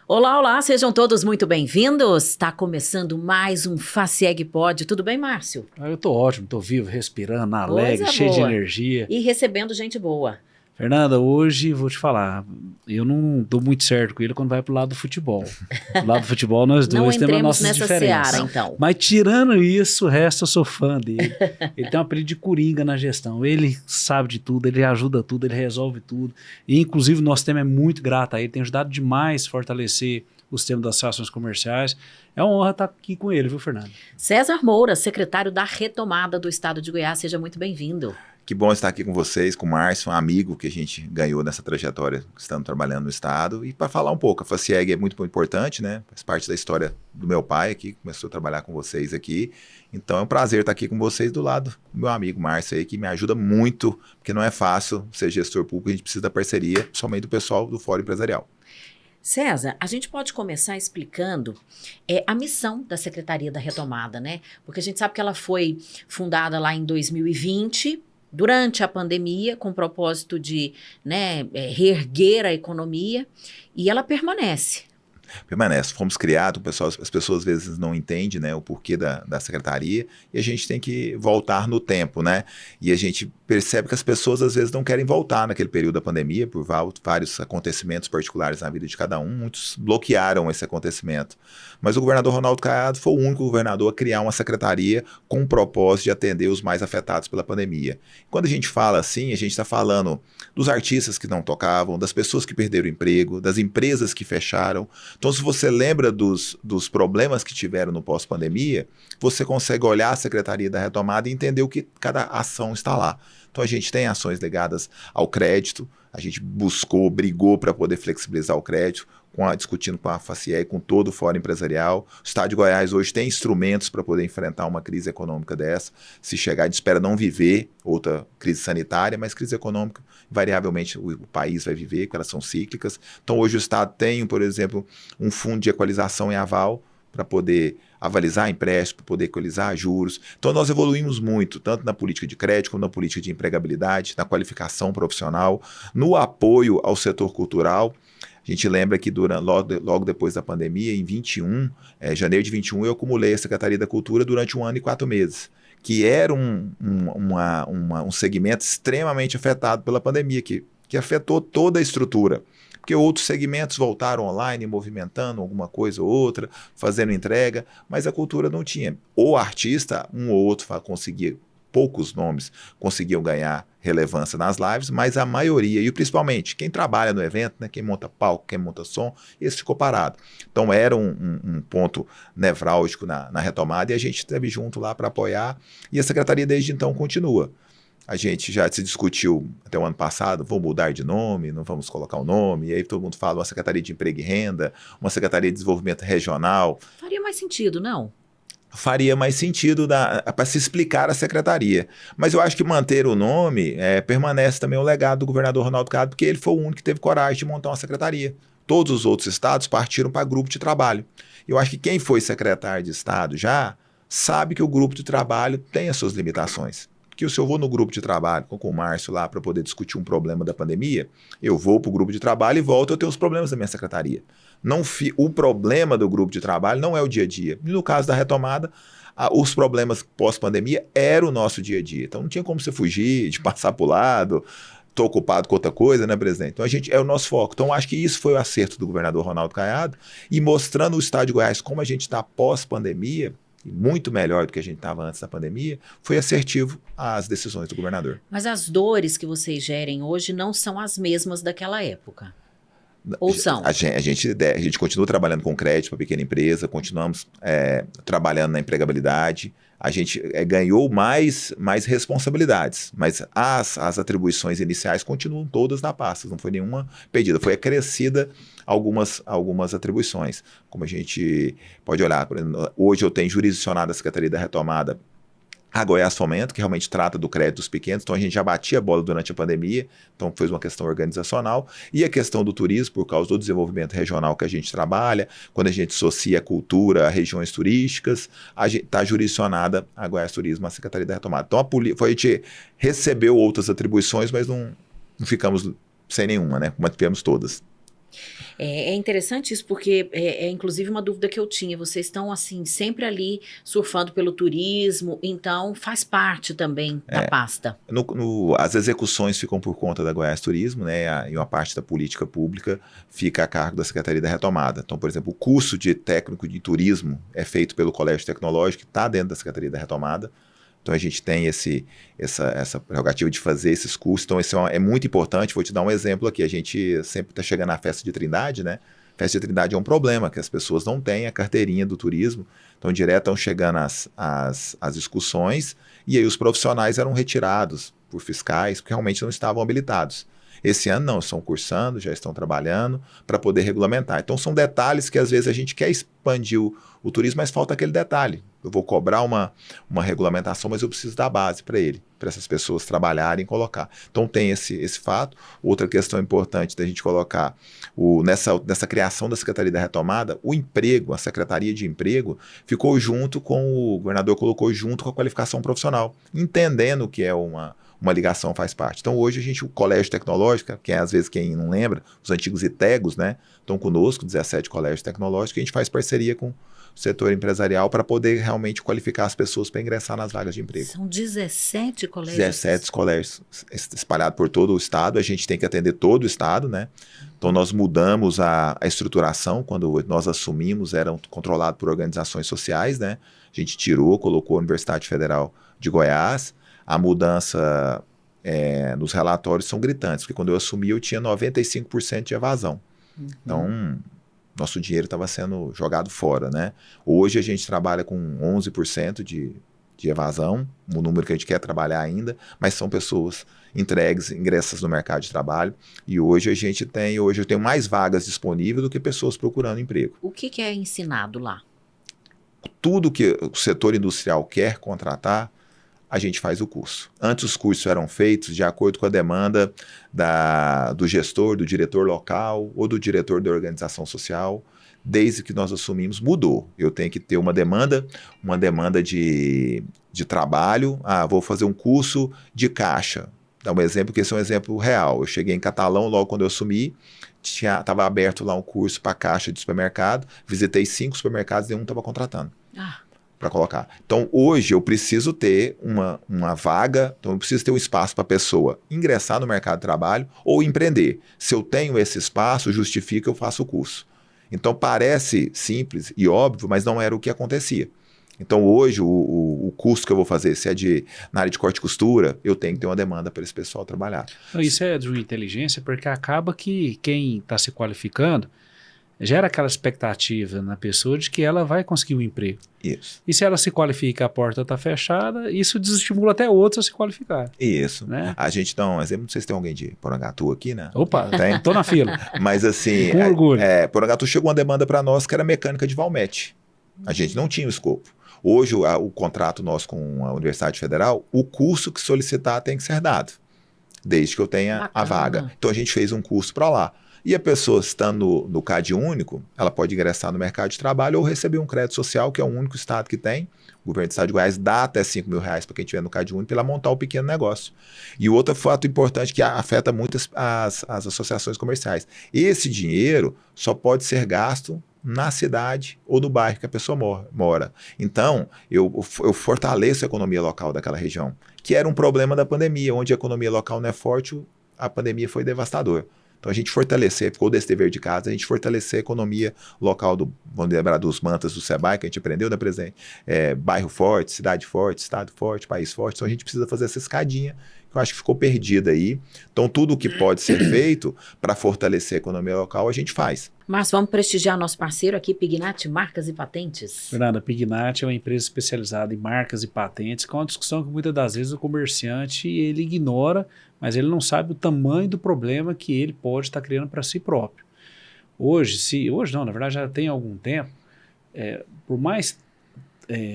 Olá, olá, sejam todos muito bem-vindos. Está começando mais um Facieg Pod. Tudo bem, Márcio? Eu tô ótimo, tô vivo, respirando, alegre, Coisa cheio de boa. energia. E recebendo gente boa. Fernanda, hoje vou te falar, eu não dou muito certo com ele quando vai pro lado do futebol. Do lado do futebol nós Não dois temos as entremos nossas nessa seara, diferenças. então. Mas tirando isso, o resto eu sou fã dele. Ele tem um apelido de coringa na gestão. Ele sabe de tudo, ele ajuda tudo, ele resolve tudo. E inclusive o nosso tema é muito grato a ele, tem ajudado demais a fortalecer os temas das relações comerciais. É uma honra estar aqui com ele, viu, Fernando? César Moura, secretário da Retomada do Estado de Goiás, seja muito bem-vindo. Que bom estar aqui com vocês, com o Márcio, um amigo que a gente ganhou nessa trajetória, estando trabalhando no Estado. E para falar um pouco, a Facieg é muito importante, né? Faz parte da história do meu pai aqui, começou a trabalhar com vocês aqui. Então é um prazer estar aqui com vocês do lado do meu amigo Márcio aí, que me ajuda muito, porque não é fácil ser gestor público, a gente precisa da parceria, somente do pessoal do Fórum Empresarial. César, a gente pode começar explicando a missão da Secretaria da Retomada, né? Porque a gente sabe que ela foi fundada lá em 2020, durante a pandemia, com o propósito de reerguer a economia, e ela permanece. Permanece. Fomos criados, as pessoas às vezes não entendem, né, o porquê da secretaria, e a gente tem que voltar no tempo, né? E a gente percebe que as pessoas às vezes não querem voltar naquele período da pandemia, por vários acontecimentos particulares na vida de cada um, muitos bloquearam esse acontecimento. Mas o governador Ronaldo Caiado foi o único governador a criar uma secretaria com o propósito de atender os mais afetados pela pandemia. Quando a gente fala assim, a gente está falando dos artistas que não tocavam, das pessoas que perderam o emprego, das empresas que fecharam. Então, se você lembra dos problemas que tiveram no pós-pandemia, você consegue olhar a Secretaria da Retomada e entender o que cada ação está lá. Então, a gente tem ações ligadas ao crédito, a gente brigou para poder flexibilizar o crédito, discutindo com a Facieg, com todo o Fórum Empresarial. O Estado de Goiás hoje tem instrumentos para poder enfrentar uma crise econômica dessa. Se chegar, a gente espera não viver outra crise sanitária, mas crise econômica, invariavelmente o país vai viver, porque elas são cíclicas. Então hoje o Estado tem, por exemplo, um fundo de equalização em aval para poder avalizar empréstimo, para poder equalizar juros. Então nós evoluímos muito, tanto na política de crédito, como na política de empregabilidade, na qualificação profissional, no apoio ao setor cultural. A gente lembra que logo depois da pandemia, em janeiro de 21, eu acumulei a Secretaria da Cultura durante 1 ano e 4 meses, que era um segmento extremamente afetado pela pandemia, que afetou toda a estrutura. Porque outros segmentos voltaram online, movimentando alguma coisa ou outra, fazendo entrega, mas a cultura não tinha. O artista, um ou outro conseguia, poucos nomes conseguiam ganhar relevância nas lives, mas a maioria, e principalmente quem trabalha no evento, né, quem monta palco, quem monta som, esse ficou parado. Então era um ponto nevrálgico na retomada e a gente esteve junto lá para apoiar e a secretaria desde então continua. A gente já se discutiu até o ano passado, vamos mudar de nome, não vamos colocar o nome, e aí todo mundo fala uma Secretaria de Emprego e Renda, uma Secretaria de Desenvolvimento Regional. Faria mais sentido, não? Faria mais sentido para se explicar a secretaria. Mas eu acho que manter o nome permanece também o legado do governador Ronaldo Caiado, porque ele foi o único que teve coragem de montar uma secretaria. Todos os outros estados partiram para grupo de trabalho. Eu acho que quem foi secretário de Estado já sabe que o grupo de trabalho tem as suas limitações. Que se eu vou no grupo de trabalho com o Márcio lá para poder discutir um problema da pandemia, eu vou para o grupo de trabalho e volto, eu tenho os problemas da minha secretaria. O problema do grupo de trabalho não é o dia a dia. E no caso da retomada, os problemas pós-pandemia eram o nosso dia a dia. Então não tinha como você fugir, de passar para o lado, estou ocupado com outra coisa, né, presidente? Então é o nosso foco. Então acho que isso foi o acerto do governador Ronaldo Caiado e mostrando o Estado de Goiás como a gente está pós-pandemia, e muito melhor do que a gente estava antes da pandemia, foi assertivo às decisões do governador. Mas as dores que vocês gerem hoje não são as mesmas daquela época? Ou são? A gente continua trabalhando com crédito para pequena empresa, continuamos trabalhando na empregabilidade, a gente ganhou mais responsabilidades, mas as atribuições iniciais continuam todas na pasta, não foi nenhuma perdida, foi acrescida algumas atribuições. Como a gente pode olhar, hoje eu tenho jurisdicionado a Secretaria da Retomada a Goiás Fomento, que realmente trata do crédito dos pequenos, então a gente já batia a bola durante a pandemia, então foi uma questão organizacional, e a questão do turismo, por causa do desenvolvimento regional que a gente trabalha, quando a gente associa a cultura a regiões turísticas, a gente está jurisdicionada a Goiás Turismo, a Secretaria da Retomada. Então a gente recebeu outras atribuições, mas não ficamos sem nenhuma, né? Mantivemos todas. É interessante isso, porque é inclusive uma dúvida que eu tinha. Vocês estão, assim, sempre ali surfando pelo turismo, então faz parte também da pasta. As execuções ficam por conta da Goiás Turismo, né? E uma parte da política pública fica a cargo da Secretaria da Retomada. Então, por exemplo, o curso de técnico de turismo é feito pelo Colégio Tecnológico, que está dentro da Secretaria da Retomada. Então, a gente tem essa prerrogativa de fazer esses cursos. Então, isso é muito importante. Vou te dar um exemplo aqui. A gente sempre está chegando na Festa de Trindade, né? Festa de Trindade é um problema, que as pessoas não têm a carteirinha do turismo. Então, direto estão chegando as excursões e aí os profissionais eram retirados por fiscais, porque realmente não estavam habilitados. Esse ano não, estão cursando, já estão trabalhando para poder regulamentar. Então, são detalhes que às vezes a gente quer expandir o turismo, mas falta aquele detalhe. Eu vou cobrar uma regulamentação, mas eu preciso dar base para ele, para essas pessoas trabalharem e colocar. Então, tem esse fato. Outra questão importante da gente colocar, nessa criação da Secretaria da Retomada, o emprego, a Secretaria de Emprego, ficou junto o governador colocou junto com a qualificação profissional, entendendo que é uma ligação faz parte. Então, hoje, o Colégio Tecnológico, que é, às vezes, quem não lembra, os antigos ITEGOS, né, estão conosco, 17 colégios tecnológicos, e a gente faz parceria com o setor empresarial para poder realmente qualificar as pessoas para ingressar nas vagas de emprego. São 17 colégios? 17 colégios espalhados por todo o estado, a gente tem que atender todo o estado, né? Então, nós mudamos a estruturação, quando nós assumimos, eram controlados por organizações sociais, né? A gente colocou a Universidade Federal de Goiás. A mudança nos relatórios são gritantes, porque quando eu assumi eu tinha 95% de evasão. Então, nosso dinheiro estava sendo jogado fora, né? Hoje a gente trabalha com 11% de evasão, um número que a gente quer trabalhar ainda, mas são pessoas entregues, ingressas no mercado de trabalho, e hoje eu tenho mais vagas disponíveis do que pessoas procurando emprego. O que é ensinado lá? Tudo que o setor industrial quer contratar, a gente faz o curso. Antes os cursos eram feitos de acordo com a demanda do gestor, do diretor local ou do diretor da organização social. Desde que nós assumimos, mudou. Eu tenho que ter uma demanda de trabalho. Vou fazer um curso de caixa. Dá um exemplo, que esse é um exemplo real. Eu cheguei em Catalão logo quando eu assumi, estava aberto lá um curso para caixa de supermercado, visitei 5 supermercados e nenhum estava contratando. Para colocar. Então, hoje eu preciso ter uma vaga, então eu preciso ter um espaço para a pessoa ingressar no mercado de trabalho ou empreender. Se eu tenho esse espaço, justifica eu faço o curso. Então, parece simples e óbvio, mas não era o que acontecia. Então, hoje, o curso que eu vou fazer, se é na área de corte e costura, eu tenho que ter uma demanda para esse pessoal trabalhar. Isso é de uma inteligência, porque acaba que quem está se qualificando gera aquela expectativa na pessoa de que ela vai conseguir um emprego. Isso. E se ela se qualifica, a porta está fechada, isso desestimula até outros a se qualificar. Isso. Né? A gente dá um exemplo, não sei se tem alguém de Porangatu aqui, né? Opa, estou na fila. Mas assim, com orgulho. Porangatu chegou uma demanda para nós que era mecânica de Valmete. A gente não tinha o escopo. Hoje, o contrato nosso com a Universidade Federal, o curso que solicitar tem que ser dado, desde que eu tenha a vaga. Então, a gente fez um curso para lá. E a pessoa, estando no CAD único, ela pode ingressar no mercado de trabalho ou receber um crédito social, que é o único estado que tem. O governo do estado de Goiás dá até R$5.000 para quem estiver no CAD único para ela montar um pequeno negócio. E outro fato importante que afeta muito as associações comerciais. Esse dinheiro só pode ser gasto na cidade ou no bairro que a pessoa mora. Então, eu fortaleço a economia local daquela região, que era um problema da pandemia, onde a economia local não é forte, a pandemia foi devastadora. Então, a gente ficou desse dever de casa, a gente fortalecer a economia local, vamos lembrar dos mantras do SEBAI, que a gente aprendeu da presente, bairro forte, cidade forte, estado forte, país forte. Então, a gente precisa fazer essa escadinha, que eu acho que ficou perdida aí. Então, tudo o que pode ser feito para fortalecer a economia local, a gente faz. Mas vamos prestigiar nosso parceiro aqui, Pignat Marcas e Patentes. Fernanda, a Pignat é uma empresa especializada em marcas e patentes, que é uma discussão que muitas das vezes o comerciante ele ignora, mas ele não sabe o tamanho do problema que ele pode estar criando para si próprio. Hoje não, na verdade já tem algum tempo, por mais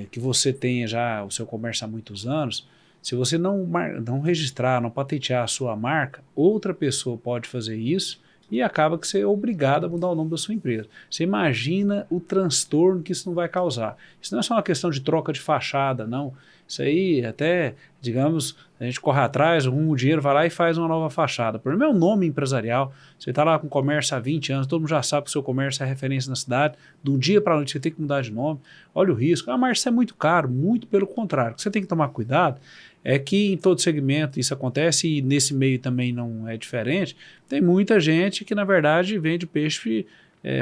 que você tenha já o seu comércio há muitos anos, se você não registrar, não patentear a sua marca, outra pessoa pode fazer isso e acaba que você é obrigado a mudar o nome da sua empresa. Você imagina o transtorno que isso não vai causar. Isso não é só uma questão de troca de fachada, não. Isso aí até, digamos, a gente corre atrás, o dinheiro vai lá e faz uma nova fachada. O problema é o nome empresarial. Você está lá com comércio há 20 anos, todo mundo já sabe que o seu comércio é referência na cidade. De um dia para a noite você tem que mudar de nome. Olha o risco. Mas isso é muito caro, muito pelo contrário. O que você tem que tomar cuidado é que em todo segmento isso acontece e nesse meio também não é diferente. Tem muita gente que, na verdade, vende peixe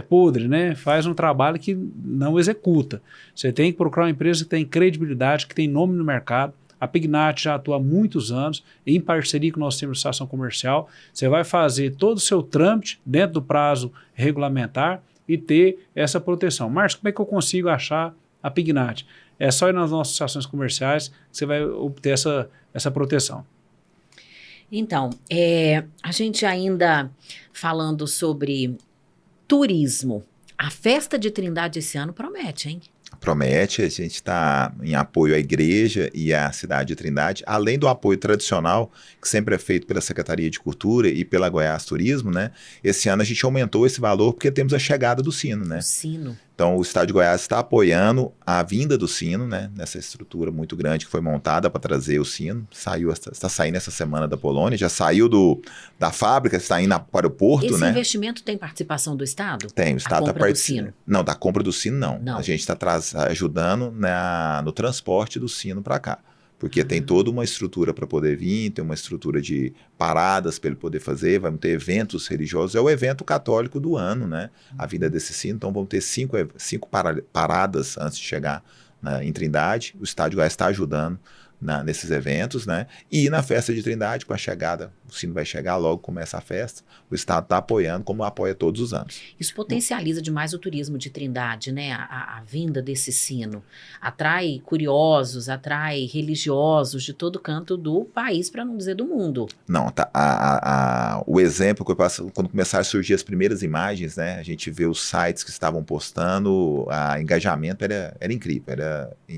podre, né? Faz um trabalho que não executa. Você tem que procurar uma empresa que tem credibilidade, que tem nome no mercado. A Pignat já atua há muitos anos, em parceria com o nosso time de estação comercial. Você vai fazer todo o seu trâmite dentro do prazo regulamentar e ter essa proteção. Márcio, como é que eu consigo achar a Pignat? É só ir nas nossas estações comerciais que você vai obter essa proteção. Então, a gente ainda falando sobre turismo. A festa de Trindade esse ano promete, hein? Promete, a gente está em apoio à igreja e à cidade de Trindade, além do apoio tradicional, que sempre é feito pela Secretaria de Cultura e pela Goiás Turismo, né? Esse ano a gente aumentou esse valor porque temos a chegada do sino, né? O sino. Então, o Estado de Goiás está apoiando a vinda do sino, né? Nessa estrutura muito grande que foi montada para trazer o sino. Está saindo essa semana da Polônia, já saiu da fábrica, está indo para o porto, Esse né? investimento tem participação do Estado? Tem, o Estado está participando. Não, da compra do sino não. A gente está ajudando no transporte do sino para cá. Porque tem toda uma estrutura para poder vir, tem uma estrutura de paradas para ele poder fazer, vamos ter eventos religiosos, é o evento católico do ano, né? A vinda desse sino, então vamos ter cinco paradas antes de chegar em Trindade. O Estado de Goiás está ajudando nesses eventos, né? E na festa de Trindade, com a chegada, o sino vai chegar, logo começa a festa, o Estado está apoiando, como apoia todos os anos. Isso potencializa demais o turismo de Trindade, né? A vinda desse sino. Atrai curiosos, atrai religiosos de todo canto do país, para não dizer do mundo. Não, o exemplo que eu passo, quando começaram a surgir as primeiras imagens, né? A gente vê os sites que estavam postando, o engajamento era incrível,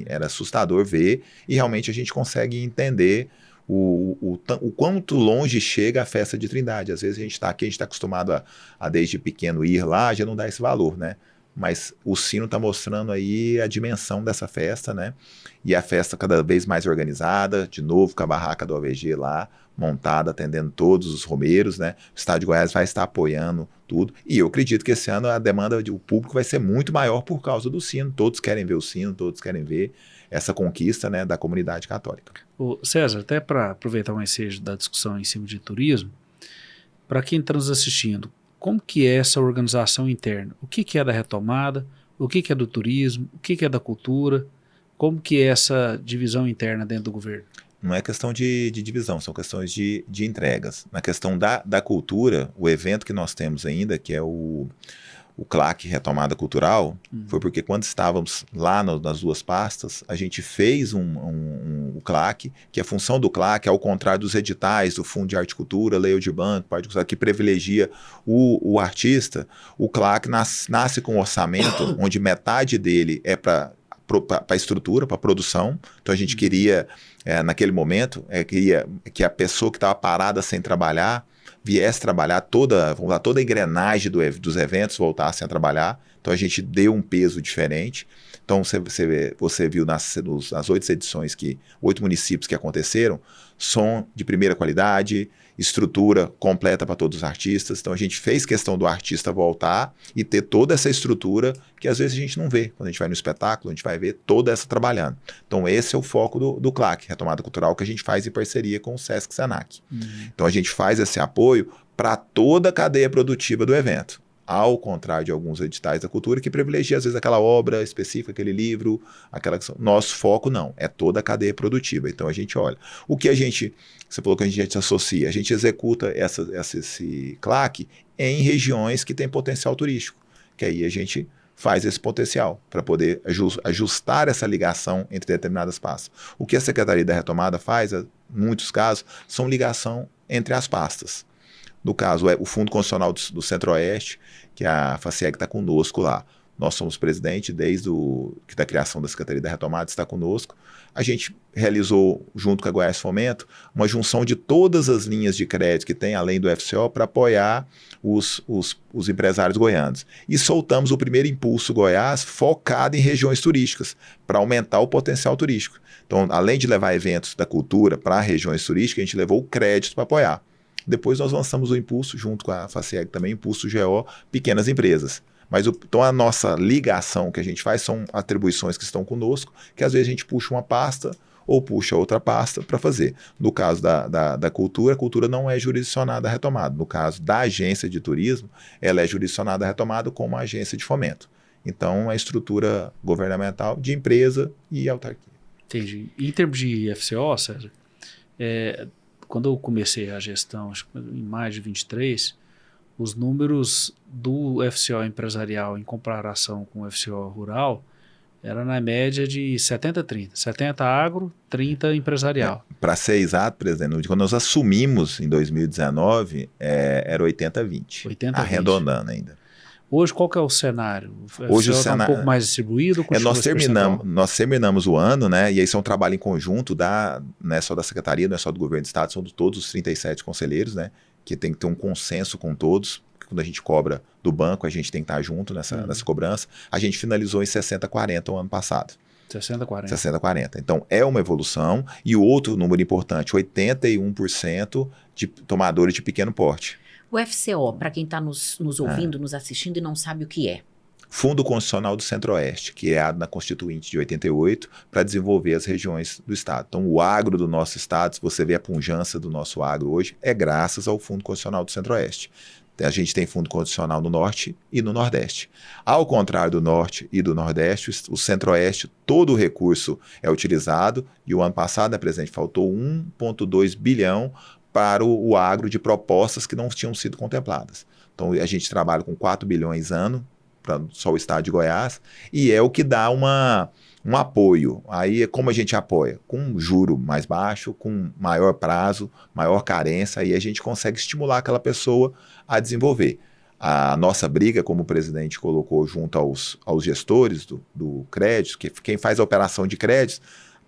era assustador ver, e realmente a gente consegue entender o quanto longe chega a festa de Trindade. Às vezes a gente está aqui, a gente está acostumado a desde pequeno ir lá, já não dá esse valor, né? Mas o sino está mostrando aí a dimensão dessa festa, né? E a festa cada vez mais organizada, de novo com a barraca do OVG lá, montada, atendendo todos os romeiros, né? O Estado de Goiás vai estar apoiando tudo. E eu acredito que esse ano a demanda do público vai ser muito maior por causa do sino. Todos querem ver o sino, todos querem ver essa conquista, né, da comunidade católica. César, até para aproveitar o ensejo da discussão em cima de turismo, para quem está nos assistindo, como que é essa organização interna? O que é da retomada? O que é do turismo? O que é da cultura? Como que é essa divisão interna dentro do governo? Não é questão de divisão, são questões de entregas. Na questão da cultura, o evento que nós temos ainda, que é o CLAC Retomada Cultural, foi porque quando estávamos lá nas duas pastas, a gente fez o CLAC, que a função do CLAC, ao contrário dos editais do Fundo de Arte e Cultura, Lei de Banco, que privilegia o artista, o CLAC nasce com um orçamento onde metade dele é para a estrutura, para a produção. Então a gente queria, naquele momento, queria que a pessoa que estava parada sem trabalhar viesse trabalhar, toda a engrenagem dos eventos voltassem a trabalhar. Então a gente deu um peso diferente. Então você viu nas 8 edições, 8 municípios que aconteceram, som de primeira qualidade, estrutura completa para todos os artistas. Então a gente fez questão do artista voltar e ter toda essa estrutura que às vezes a gente não vê. Quando a gente vai no espetáculo, a gente vai ver toda essa trabalhando. Então esse é o foco do CLAC, Retomada Cultural, que a gente faz em parceria com o Sesc Senac. Então a gente faz esse apoio para toda a cadeia produtiva do evento. Ao contrário de alguns editais da cultura que privilegia, às vezes, aquela obra específica, aquele livro, nosso foco não, é toda a cadeia produtiva. Então a gente olha. O que você falou que a gente associa, a gente executa esse CLAC em regiões que têm potencial turístico, que aí a gente faz esse potencial para poder ajustar essa ligação entre determinadas pastas. O que a Secretaria da Retomada faz, em muitos casos, são ligação entre as pastas. No caso, é o Fundo Constitucional do Centro-Oeste, que a FACEG está conosco lá. nós somos presidente desde da criação da Secretaria da Retomada, está conosco. A gente realizou, junto com a Goiás Fomento, uma junção de todas as linhas de crédito que tem, além do FCO, para apoiar os empresários goianos. E soltamos o primeiro Impulso Goiás focado em regiões turísticas, para aumentar o potencial turístico. Então, além de levar eventos da cultura para regiões turísticas, a gente levou o crédito para apoiar. Depois nós lançamos o Impulso, junto com a FACEG também, Impulso GO, pequenas empresas. Mas então a nossa ligação que a gente faz são atribuições que estão conosco, que às vezes a gente puxa uma pasta ou puxa outra pasta para fazer. No caso da cultura, a cultura não é jurisdicionada à retomada. No caso da agência de turismo, ela é jurisdicionada à retomada como uma agência de fomento. Então, é estrutura governamental de empresa e autarquia. Entendi. Em termos de FCO, César, quando eu comecei a gestão, acho que em maio de 23, os números do FCO empresarial em comparação com o FCO rural era na média de 70-30. 70 agro, 30 empresarial. Para ser exato, presidente, quando nós assumimos em 2019, era 80-20. 80-20. Arredondando ainda. Hoje, qual que é o cenário? O Hoje FCO está um pouco mais distribuído? Nós terminamos o ano, né? E aí isso é um trabalho em conjunto, não é só da Secretaria, não é só do Governo do Estado, são de todos os 37 conselheiros, né? Que tem que ter um consenso com todos. Quando a gente cobra do banco, a gente tem que estar junto nessa cobrança. A gente finalizou em 60-40 o ano passado. 60-40. 60-40. Então, é uma evolução. E o outro número importante, 81% de tomadores de pequeno porte. O FCO, para quem está nos ouvindo, nos assistindo e não sabe o que é. Fundo Constitucional do Centro-Oeste, criado na Constituinte de 88 para desenvolver as regiões do Estado. Então, o agro do nosso Estado, se você vê a pujança do nosso agro hoje, é graças ao Fundo Constitucional do Centro-Oeste. A gente tem fundo condicional no Norte e no Nordeste. Ao contrário do Norte e do Nordeste, o Centro-Oeste, todo o recurso é utilizado e o ano passado, presidente, faltou 1,2 bilhão para o agro de propostas que não tinham sido contempladas. Então, a gente trabalha com 4 bilhões ano, para só o estado de Goiás, e é o que dá um apoio. Aí, como a gente apoia? Com um juro mais baixo, com maior prazo, maior carência, aí a gente consegue estimular aquela pessoa a desenvolver. A nossa briga, como o presidente colocou junto aos gestores do crédito, que quem faz a operação de crédito,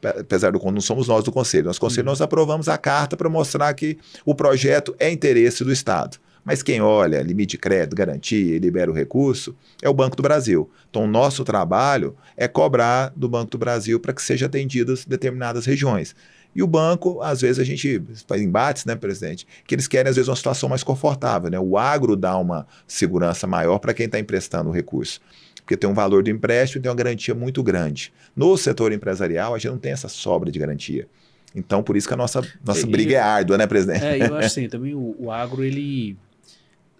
apesar do que não somos nós do Conselho. Nós, Conselho, nós aprovamos a carta para mostrar que o projeto é interesse do Estado. Mas quem olha limite de crédito, garantia e libera o recurso é o Banco do Brasil. Então, o nosso trabalho é cobrar do Banco do Brasil para que sejam atendidas determinadas regiões. E o banco, às vezes, a gente faz embates, né, presidente, que eles querem, às vezes, uma situação mais confortável, né? O agro dá uma segurança maior para quem está emprestando o recurso, porque tem um valor do empréstimo e tem uma garantia muito grande. No setor empresarial, a gente não tem essa sobra de garantia. Então, por isso que a nossa briga é árdua, né, presidente? Eu acho assim, também o agro,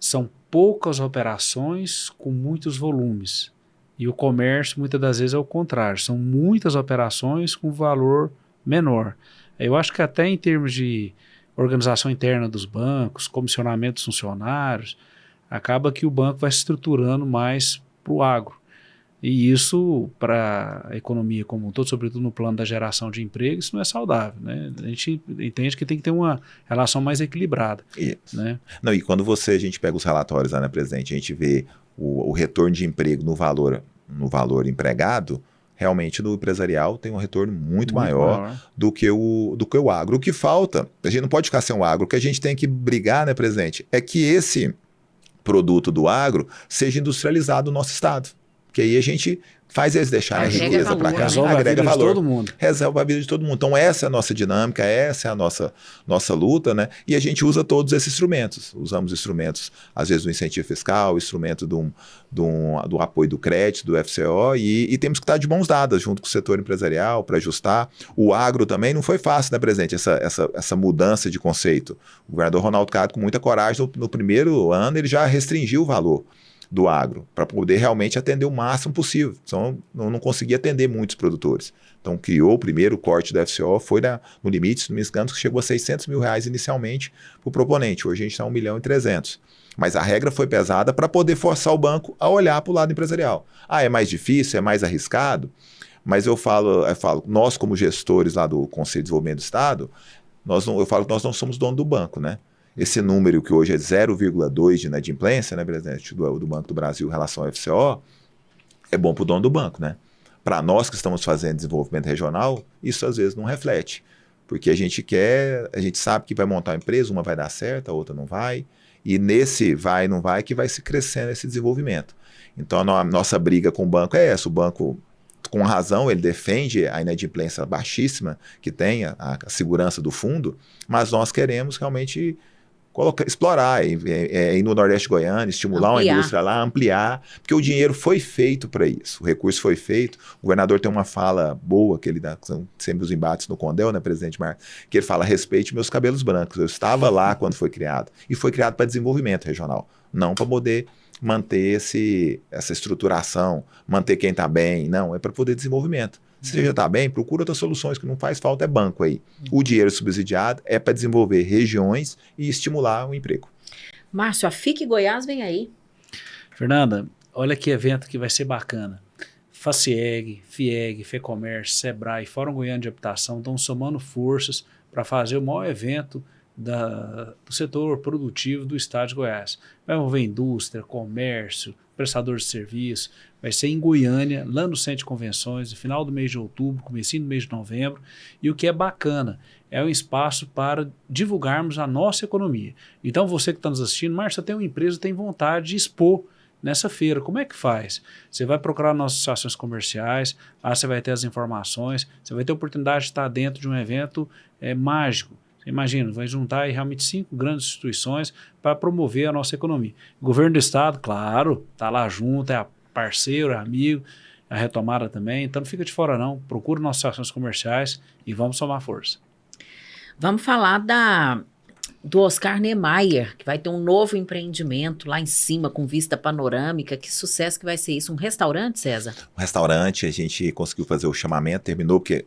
são poucas operações com muitos volumes. E o comércio, muitas das vezes, é o contrário. São muitas operações com valor menor. Eu acho que até em termos de organização interna dos bancos, comissionamento dos funcionários, acaba que o banco vai se estruturando mais para o agro. E isso, para a economia como um todo, sobretudo no plano da geração de emprego, isso não é saudável, né? A gente entende que tem que ter uma relação mais equilibrada. Isso. Né? Não, e quando a gente pega os relatórios lá, né, presidente, a gente vê o retorno de emprego no valor empregado, realmente no empresarial tem um retorno muito maior do que o agro. O que falta, a gente não pode ficar sem o agro, o que a gente tem que brigar, né, presidente, é que esse produto do agro seja industrializado no nosso estado. Que aí a gente faz eles deixarem a riqueza para cá, agrega valor, de todo mundo. Resolve a vida de todo mundo. Então essa é a nossa dinâmica, essa é a nossa luta, né? E a gente usa todos esses instrumentos. Usamos instrumentos, às vezes, do incentivo fiscal, instrumento do apoio do crédito, do FCO, e temos que estar de mãos dadas junto com o setor empresarial para ajustar. O agro também não foi fácil, né, presidente? Essa mudança de conceito. O governador Ronaldo Caiado, com muita coragem, no primeiro ano, ele já restringiu o valor do agro, para poder realmente atender o máximo possível. Então, não conseguia atender muitos produtores. Então, criou o primeiro corte do FCO, foi no limite, se não me engano, que chegou a R$600 mil inicialmente para o proponente. Hoje a gente está 1.300.000. Mas a regra foi pesada para poder forçar o banco a olhar para o lado empresarial. É mais difícil, é mais arriscado, mas eu falo, nós como gestores lá do Conselho de Desenvolvimento do Estado, eu falo que nós não somos dono do banco, né? Esse número que hoje é 0,2 de inadimplência, né, presidente, do Banco do Brasil em relação ao FCO, é bom para o dono do banco, né? Para nós que estamos fazendo desenvolvimento regional, isso às vezes não reflete. Porque a gente sabe que vai montar uma empresa, uma vai dar certo, a outra não vai. E nesse vai e não vai que vai se crescendo esse desenvolvimento. Então a nossa briga com o banco é essa. O banco, com razão, ele defende a inadimplência baixíssima que tem, a segurança do fundo, mas nós queremos realmente explorar, ir no Nordeste Goiano, estimular uma indústria lá, ampliar, porque o dinheiro foi feito para isso, o recurso foi feito. O governador tem uma fala boa, que ele dá sempre os embates no Condel, né, presidente Marcos, que ele fala: respeite meus cabelos brancos, eu estava lá quando foi criado, e foi criado para desenvolvimento regional, não para poder manter essa estruturação, manter quem está bem, não, é para poder desenvolvimento. Se você já está bem, procura outras soluções, que não faz falta é banco aí. O dinheiro subsidiado é para desenvolver regiões e estimular o emprego. Márcio, a FIC Goiás vem aí. Fernanda, olha que evento que vai ser bacana. FACIEG, FIEG, FEComércio, SEBRAE, Fórum Goiano de Habitação estão somando forças para fazer o maior evento do setor produtivo do estado de Goiás. Vai envolver indústria, comércio, prestador de serviço. Vai ser em Goiânia, lá no Centro de Convenções, no final do mês de outubro, comecinho do mês de novembro. E o que é bacana, é um espaço para divulgarmos a nossa economia. Então você que está nos assistindo, Márcio, tem uma empresa que tem vontade de expor nessa feira. Como é que faz? Você vai procurar nossas associações comerciais, lá você vai ter as informações, você vai ter a oportunidade de estar dentro de um evento mágico. Você imagina, vai juntar aí realmente 5 grandes instituições para promover a nossa economia. O governo do estado, claro, está lá junto, é parceiro, é amigo, a retomada também. Então não fica de fora não, procura nossas associações comerciais e vamos somar força. Vamos falar do Oscar Niemeyer, que vai ter um novo empreendimento lá em cima, com vista panorâmica. Que sucesso que vai ser isso? Um restaurante, César? Um restaurante, a gente conseguiu fazer o chamamento, terminou, porque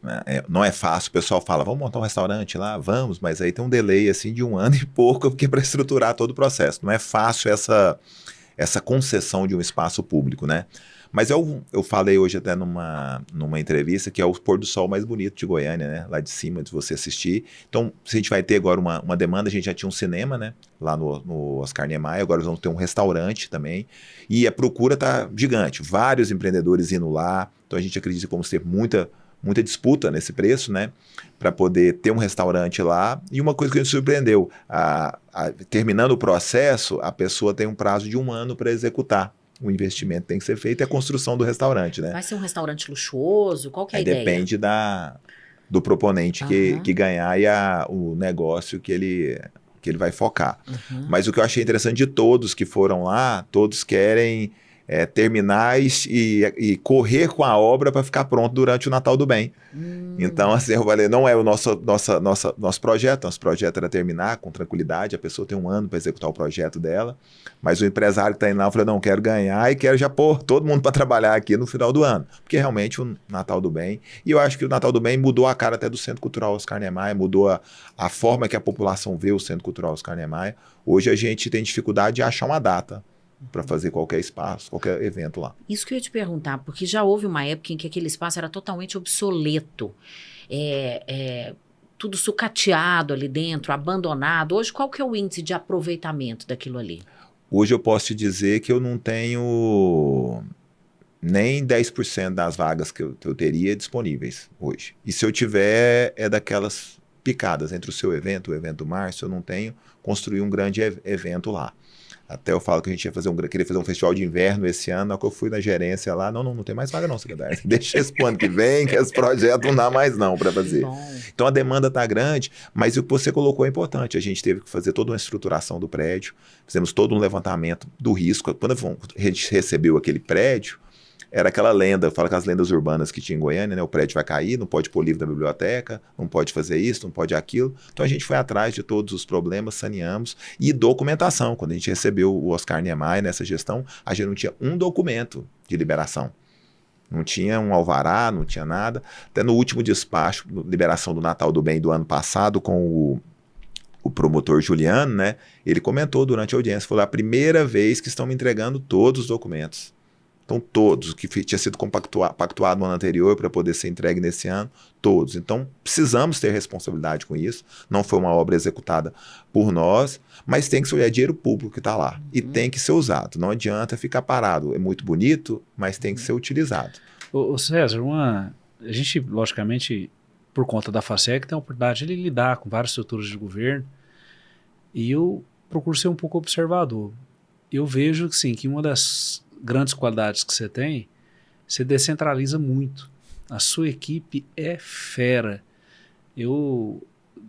não é fácil. O pessoal fala: vamos montar um restaurante lá? Vamos, mas aí tem um delay assim, de 1 ano e pouco, porque para estruturar todo o processo. Não é fácil essa concessão de um espaço público, né? Mas eu falei hoje até numa entrevista que é o pôr do sol mais bonito de Goiânia, né? Lá de cima, de você assistir. Então, se a gente vai ter agora uma demanda, a gente já tinha um cinema, né? Lá no Oscar Niemeyer, agora nós vamos ter um restaurante também. E a procura tá gigante, vários empreendedores indo lá. Então, a gente acredita que vamos ter muita disputa nesse preço, né? Para poder ter um restaurante lá. E uma coisa que nos surpreendeu, terminando o processo, a pessoa tem um prazo de 1 ano para executar. O investimento tem que ser feito, é a construção do restaurante, né? Vai ser um restaurante luxuoso? Qual que é a ideia? Depende do proponente que ganhar e o negócio que ele vai focar. Mas o que eu achei interessante de todos que foram lá, todos querem terminar e correr com a obra para ficar pronto durante o Natal do Bem. Então, assim, eu falei, não é o nosso projeto. Nosso projeto era terminar com tranquilidade, a pessoa tem 1 ano para executar o projeto dela, mas o empresário que está indo lá, eu falei, não, quero ganhar e quero já pôr todo mundo para trabalhar aqui no final do ano, porque realmente o Natal do Bem, e eu acho que o Natal do Bem mudou a cara até do Centro Cultural Oscar Niemeyer, mudou a forma que a população vê o Centro Cultural Oscar Niemeyer. Hoje a gente tem dificuldade de achar uma data para fazer qualquer espaço, qualquer evento lá. Isso que eu ia te perguntar, porque já houve uma época em que aquele espaço era totalmente obsoleto, tudo sucateado ali dentro, abandonado. Hoje, qual que é o índice de aproveitamento daquilo ali? Hoje eu posso te dizer que eu não tenho nem 10% das vagas que eu teria disponíveis hoje. E se eu tiver, é daquelas picadas entre o seu evento, o evento do Márcio, eu não tenho construir um grande evento lá. Até eu falo que a gente queria fazer um festival de inverno esse ano, na que eu fui na gerência lá, não tem mais vaga não, secretário. Deixa esse pro ano que vem, que esse projeto não dá mais não para fazer. Então a demanda tá grande, mas o que você colocou é importante. A gente teve que fazer toda uma estruturação do prédio, fizemos todo um levantamento do risco. Quando a gente recebeu aquele prédio, era aquela lenda, eu falo com as lendas urbanas que tinha em Goiânia, né? O prédio vai cair, não pode pôr livro da biblioteca, não pode fazer isso, não pode aquilo. Então a gente foi atrás de todos os problemas, saneamos. E documentação, quando a gente recebeu o Oscar Niemeyer nessa gestão, a gente não tinha um documento de liberação. Não tinha um alvará, não tinha nada. Até no último despacho, liberação do Natal do Bem do ano passado, com o promotor Juliano, né? Ele comentou durante a audiência, falou, a primeira vez que estão me entregando todos os documentos. Então, todos, o que tinha sido pactuado no ano anterior para poder ser entregue nesse ano, todos. Então, precisamos ter responsabilidade com isso. Não foi uma obra executada por nós, mas tem que ser dinheiro público que está lá. E tem que ser usado. Não adianta ficar parado. É muito bonito, mas tem que ser utilizado. Ô César, a gente, logicamente, por conta da FACEC, tem a oportunidade de lidar com várias estruturas de governo. E eu procuro ser um pouco observador. Eu vejo, sim, que uma das grandes qualidades que você tem, você descentraliza muito. A sua equipe é fera. Eu,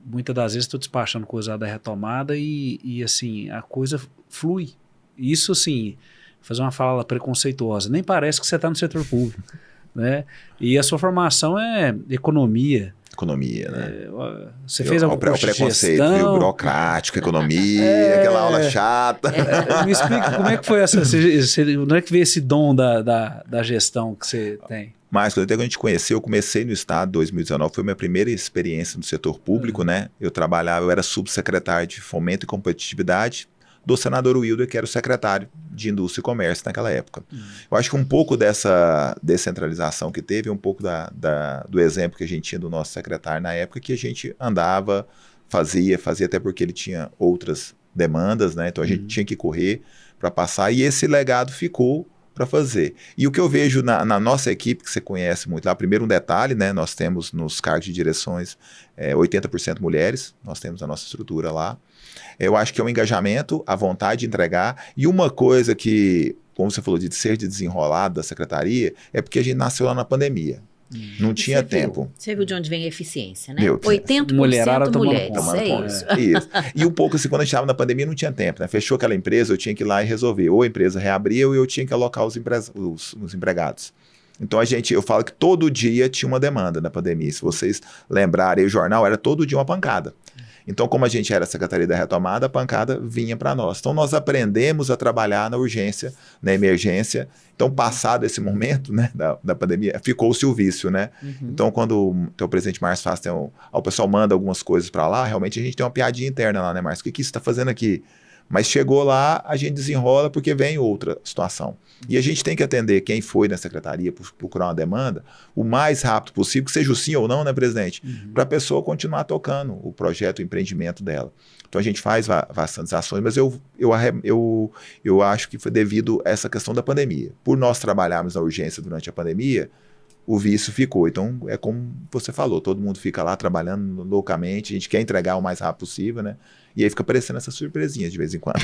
muitas das vezes, estou despachando coisa da retomada e, assim, a coisa flui. Isso, assim, fazer uma fala preconceituosa. Nem parece que você está no setor público, né? E a sua formação é economia. Economia, né? Você fez algum curso de preconceito, gestão? viu? Burocrático, economia, aquela aula chata. Me explica como é que foi essa... Onde é que veio esse dom da gestão que você tem? Mas quando a gente conheceu, eu comecei no Estado em 2019, foi minha primeira experiência no setor público, né? Eu era subsecretário de Fomento e Competitividade do senador Wilder, que era o secretário de Indústria e Comércio naquela época. Eu acho que um pouco dessa descentralização que teve, um pouco do exemplo que a gente tinha do nosso secretário na época, que a gente andava, fazia até porque ele tinha outras demandas, né? Então a gente tinha que correr para passar, e esse legado ficou para fazer. E o que eu vejo na nossa equipe, que você conhece muito lá, primeiro um detalhe, né? Nós temos nos cargos de direções 80% mulheres, nós temos a nossa estrutura lá. Eu acho que é um engajamento, a vontade de entregar, e uma coisa que, como você falou, de ser desenrolado da secretaria, é porque a gente nasceu lá na pandemia. Não tinha tempo. Você viu de onde vem a eficiência, né? Meu, 80% mulherada mulheres. tomando conta. Isso. Isso. E um pouco assim, quando a gente estava na pandemia, não tinha tempo, né? Fechou aquela empresa, eu tinha que ir lá e resolver. Ou a empresa reabria, ou eu tinha que alocar os empregados. Então eu falo que todo dia tinha uma demanda na pandemia. Se vocês lembrarem, o jornal era todo dia uma pancada. Então, como a gente era a Secretaria da Retomada, a pancada vinha para nós. Então, nós aprendemos a trabalhar na urgência, na emergência. Então, passado esse momento, né, da pandemia, ficou-se o vício, né? Então, quando o presidente Márcio faz, o pessoal manda algumas coisas para lá, realmente a gente tem uma piadinha interna lá, né, Márcio? O que você está fazendo aqui? Mas chegou lá, a gente desenrola porque vem outra situação. E a gente tem que atender quem foi na secretaria procurar uma demanda o mais rápido possível, que seja o sim ou não, né, presidente? Para a pessoa continuar tocando o projeto, o empreendimento dela. Então a gente faz bastantes ações, mas eu acho que foi devido a essa questão da pandemia. Por nós trabalharmos na urgência durante a pandemia, o vício ficou. Então, é como você falou, todo mundo fica lá trabalhando loucamente, a gente quer entregar o mais rápido possível, né? E aí fica aparecendo essas surpresinhas de vez em quando.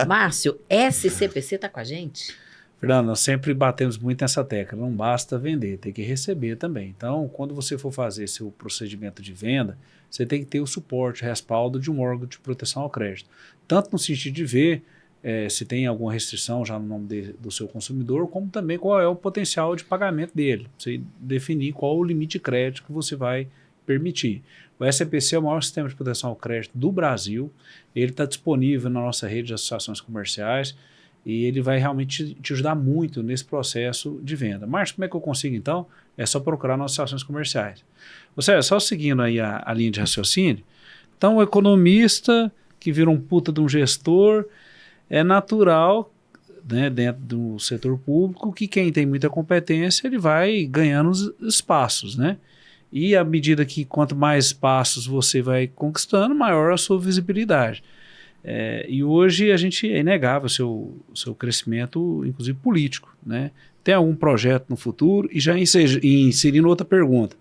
Márcio, SCPC está com a gente? Fernando, nós sempre batemos muito nessa tecla, não basta vender, tem que receber também. Então, quando você for fazer seu procedimento de venda, você tem que ter o suporte, o respaldo de um órgão de proteção ao crédito. Tanto no sentido de ver se tem alguma restrição já no nome do seu consumidor, como também qual é o potencial de pagamento dele. Você definir qual o limite de crédito que você vai permitir. O SCPC é o maior sistema de proteção ao crédito do Brasil, ele está disponível na nossa rede de associações comerciais e ele vai realmente te ajudar muito nesse processo de venda. Márcio, como é que eu consigo então? É só procurar nas associações comerciais. Você só seguindo aí a linha de raciocínio, então o economista que vira um puta de um gestor, é natural, né, dentro do setor público, que quem tem muita competência, ele vai ganhando os espaços, né? E à medida que quanto mais espaços você vai conquistando, maior a sua visibilidade. E hoje a gente é inegável o seu crescimento, inclusive político, né? Tem algum projeto no futuro? E já inserindo outra pergunta.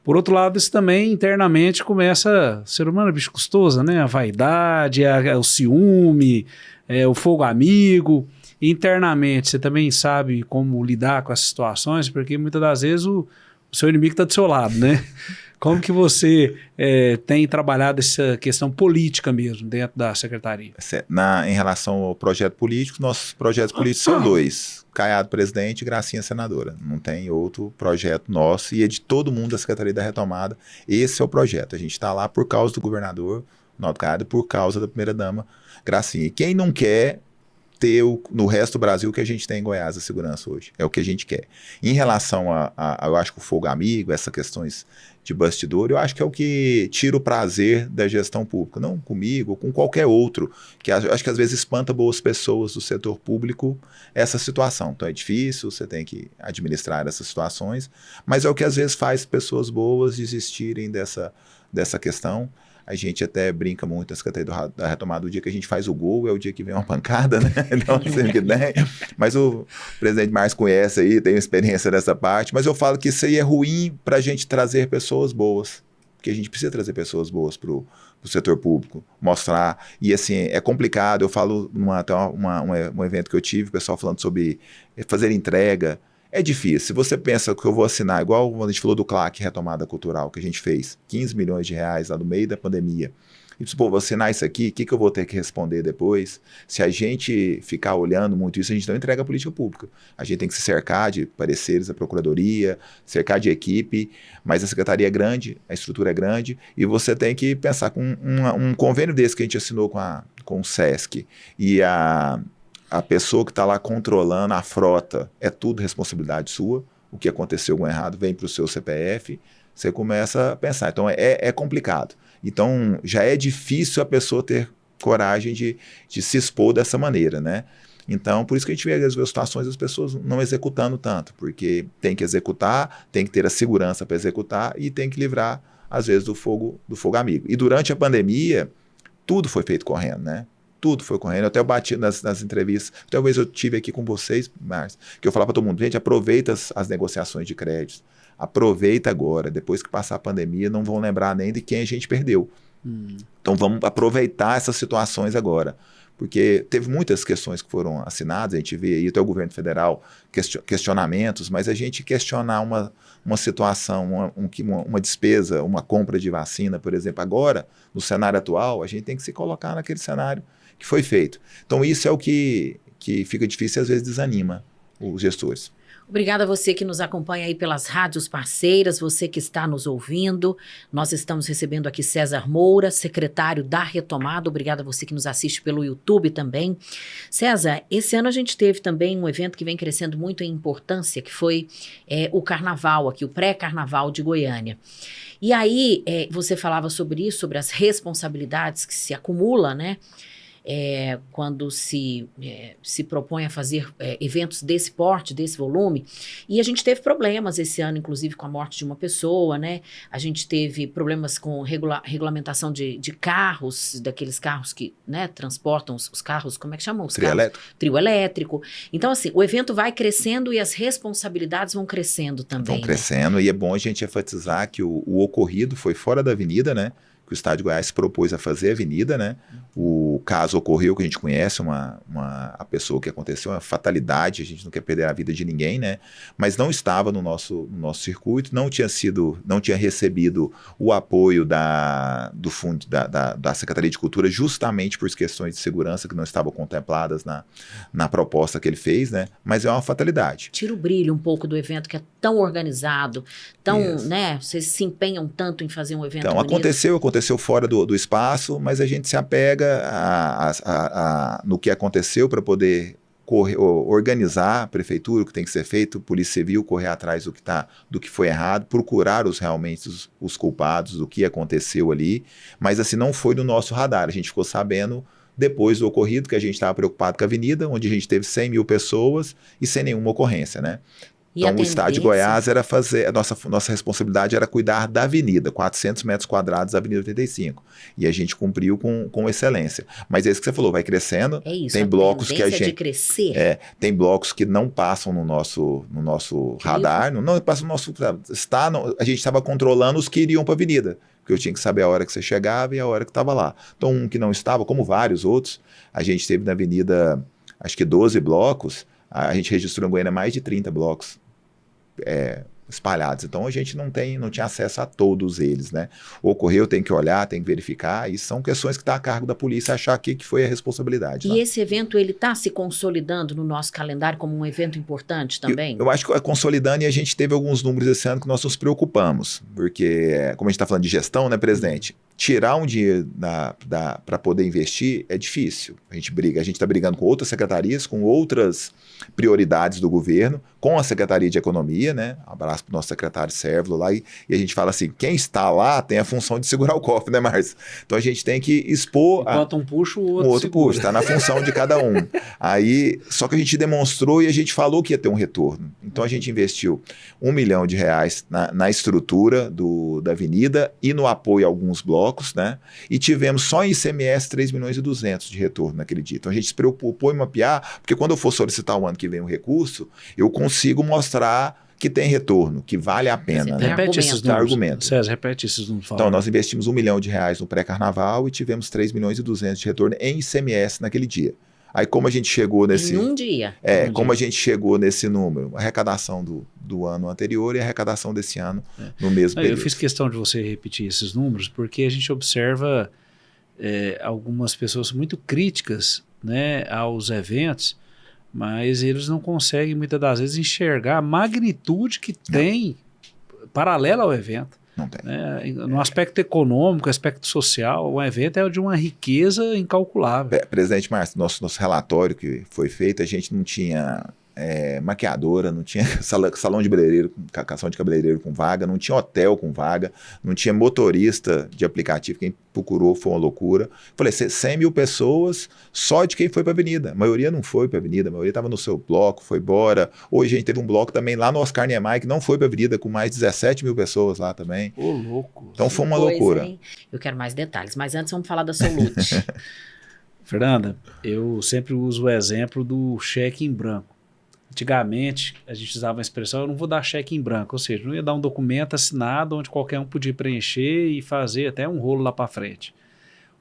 Por outro lado, isso também internamente começa, ser humano é bicho custoso, né? A vaidade, o ciúme, o fogo amigo. E internamente, você também sabe como lidar com essas situações, porque muitas das vezes o seu inimigo está do seu lado, né? Como que você tem trabalhado essa questão política mesmo dentro da secretaria? Em relação ao projeto político, nossos projetos políticos são dois. Caiado presidente e Gracinha senadora. Não tem outro projeto nosso e é de todo mundo da Secretaria da Retomada. Esse é o projeto. A gente está lá por causa do governador Ronaldo Caiado, por causa da primeira-dama Gracinha. E quem não quer ter no resto do Brasil o que a gente tem em Goiás, a segurança hoje. É o que a gente quer. Em relação eu acho que o fogo amigo, essas questões de bastidor, eu acho que é o que tira o prazer da gestão pública. Não comigo, ou com qualquer outro. Que eu acho que às vezes espanta boas pessoas do setor público essa situação. Então é difícil, você tem que administrar essas situações, mas é o que às vezes faz pessoas boas desistirem dessa questão. A gente até brinca muito na Secretaria da Retomada, o dia que a gente faz o gol é o dia que vem uma pancada, né? Então, assim, que tem. Mas o presidente Márcio conhece aí, tem experiência nessa parte, mas eu falo que isso aí é ruim para a gente trazer pessoas boas, porque a gente precisa trazer pessoas boas para o setor público, mostrar, e assim, é complicado, eu falo até um evento que eu tive, o pessoal falando sobre fazer entrega. É difícil. Se você pensa que eu vou assinar, igual quando a gente falou do CLAC, Retomada Cultural, que a gente fez, 15 milhões de reais lá no meio da pandemia. E disse, pô, vou assinar isso aqui, o que eu vou ter que responder depois? Se a gente ficar olhando muito isso, a gente não entrega a política pública. A gente tem que se cercar de pareceres da Procuradoria, cercar de equipe, mas a secretaria é grande, a estrutura é grande, e você tem que pensar com um convênio desse que a gente assinou com o SESC e a pessoa que está lá controlando a frota, é tudo responsabilidade sua. O que aconteceu com errado vem para o seu CPF, você começa a pensar. Então é complicado. Então já é difícil a pessoa ter coragem de se expor dessa maneira, né? Então por isso que a gente vê às vezes situações das pessoas não executando tanto, porque tem que executar, tem que ter a segurança para executar e tem que livrar às vezes do fogo amigo. E durante a pandemia, tudo foi feito correndo, né? Tudo foi correndo. Eu até bati nas entrevistas. Talvez eu tive aqui com vocês, Márcio, que eu falava para todo mundo, gente, aproveita as negociações de créditos. Aproveita agora. Depois que passar a pandemia, não vão lembrar nem de quem a gente perdeu. Então vamos aproveitar essas situações agora. Porque teve muitas questões que foram assinadas, a gente vê aí até o governo federal questionamentos, mas a gente questionar uma situação, uma despesa, uma compra de vacina, por exemplo, agora, no cenário atual, a gente tem que se colocar naquele cenário que foi feito. Então isso é o que fica difícil e às vezes desanima os gestores. Obrigada a você que nos acompanha aí pelas rádios parceiras, você que está nos ouvindo. Nós estamos recebendo aqui César Moura, secretário da Retomada. Obrigada a você que nos assiste pelo YouTube também. César, esse ano a gente teve também um evento que vem crescendo muito em importância, que foi o Carnaval aqui, o pré-Carnaval de Goiânia. E aí você falava sobre isso, sobre as responsabilidades que se acumulam, né? Quando se propõe a fazer eventos desse porte, desse volume. E a gente teve problemas esse ano, inclusive com a morte de uma pessoa, né? A gente teve problemas com regulamentação de carros, daqueles carros que, né, transportam os carros, como é que chamam? Trio elétrico. Então, assim, o evento vai crescendo e as responsabilidades vão crescendo também. Vão crescendo, né? E é bom a gente enfatizar que o ocorrido foi fora da avenida, né? Que o Estado de Goiás propôs a fazer a avenida, né? O caso ocorreu, que a gente conhece, a pessoa que aconteceu, uma fatalidade, a gente não quer perder a vida de ninguém, né? Mas não estava no nosso circuito, não tinha recebido o apoio do fundo da Secretaria de Cultura, justamente por questões de segurança que não estavam contempladas na proposta que ele fez, né? Mas é uma fatalidade. Tira o brilho um pouco do evento que é tão organizado, tão, né? Vocês se empenham tanto em fazer um evento bonito. Aconteceu fora do espaço, mas a gente se apega no que aconteceu para poder organizar a prefeitura, o que tem que ser feito, Polícia Civil, correr atrás do que foi errado, procurar realmente os culpados do que aconteceu ali, mas assim não foi no nosso radar, a gente ficou sabendo depois do ocorrido, que a gente estava preocupado com a avenida, onde a gente teve 100 mil pessoas e sem nenhuma ocorrência, né? Então, o Estado de Goiás era fazer, nossa responsabilidade era cuidar da avenida, 400 metros quadrados da Avenida 85. E a gente cumpriu com excelência. Mas é isso que você falou, vai crescendo. É isso, tem blocos que a gente. De crescer. Tem blocos que não passam no nosso radar, não passam no nosso. A gente estava controlando os que iriam para a avenida. Porque eu tinha que saber a hora que você chegava e a hora que estava lá. Então, um que não estava, como vários outros, a gente teve na avenida, acho que 12 blocos, a gente registrou em Goiânia mais de 30 blocos espalhados. Então a gente não tinha acesso a todos eles, né? Ocorreu, tem que olhar, tem que verificar, e são questões que está a cargo da polícia achar que foi a responsabilidade. E esse evento, ele está se consolidando no nosso calendário como um evento importante também? Eu acho que consolidando, e a gente teve alguns números esse ano que nós nos preocupamos, porque, como a gente está falando de gestão, né, presidente? tirar um dinheiro para poder investir é difícil. A gente briga, a gente está brigando com outras secretarias, com outras prioridades do governo, com a Secretaria de Economia, né? Um abraço para o nosso secretário Sérvulo lá, e a gente fala assim, quem está lá tem a função de segurar o cofre, né, Márcio? Então a gente tem que expor... Enquanto um puxa, o outro puxa, está na função de cada um. Aí, só que a gente demonstrou e a gente falou que ia ter um retorno. Então a gente investiu R$1 milhão na estrutura da avenida e no apoio a alguns blocos, né? E tivemos só em ICMS 3.200.000 de retorno naquele dia. Então a gente se preocupou em mapear, porque quando eu for solicitar o ano que vem um recurso, eu consigo mostrar que tem retorno, que vale a pena. Né? Repete esses números. César, repete esses números. Então, nós investimos R$1 milhão no pré-carnaval e tivemos 3.200.000 de retorno em ICMS naquele dia. Aí, como a gente chegou nesse... Em um dia. A gente chegou nesse número? A arrecadação do ano anterior e a arrecadação desse ano no mesmo período. Eu fiz questão de você repetir esses números porque a gente observa algumas pessoas muito críticas, né, aos eventos, mas eles não conseguem, muitas das vezes, enxergar a magnitude que tem paralela ao evento. Não tem. Né? No aspecto econômico, aspecto social, o evento é de uma riqueza incalculável. Presidente Márcio, nosso relatório que foi feito, a gente não tinha maquiadora, não tinha salão de cabeleireiro com vaga, não tinha hotel com vaga, não tinha motorista de aplicativo, quem procurou foi uma loucura. Falei, 100 mil pessoas só de quem foi para a avenida. A maioria não foi para a avenida, a maioria estava no seu bloco, foi embora. Hoje a gente teve um bloco também lá no Oscar Niemeyer que não foi para a avenida, com mais de 17 mil pessoas lá também. Ô, louco. Então foi uma loucura. Hein? Eu quero mais detalhes, mas antes vamos falar da Solute. Fernanda, eu sempre uso o exemplo do cheque em branco. Antigamente, a gente usava a expressão, eu não vou dar cheque em branco, ou seja, não ia dar um documento assinado onde qualquer um podia preencher e fazer até um rolo lá para frente.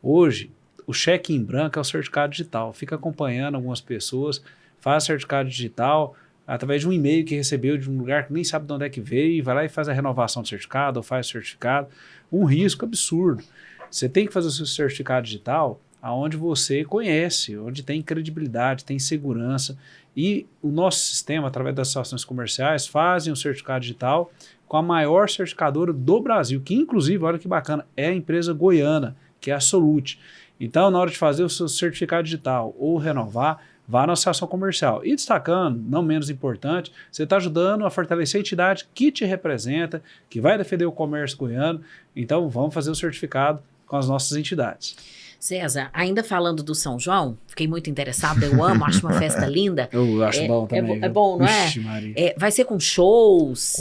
Hoje, o cheque em branco é o certificado digital. Fica acompanhando algumas pessoas, faz certificado digital através de um e-mail que recebeu de um lugar que nem sabe de onde é que veio e vai lá e faz a renovação do certificado ou faz o certificado. Um risco absurdo. Você tem que fazer o seu certificado digital aonde você conhece, onde tem credibilidade, tem segurança. E o nosso sistema, através das associações comerciais, fazem o certificado digital com a maior certificadora do Brasil, que inclusive, olha que bacana, é a empresa goiana, que é a Solute. Então, na hora de fazer o seu certificado digital ou renovar, vá na associação comercial. E destacando, não menos importante, você está ajudando a fortalecer a entidade que te representa, que vai defender o comércio goiano. Então, vamos fazer o certificado com as nossas entidades. César, ainda falando do São João, fiquei muito interessada, eu amo, acho uma festa linda. Eu acho bom também. É bom, não é? Vai ser com shows,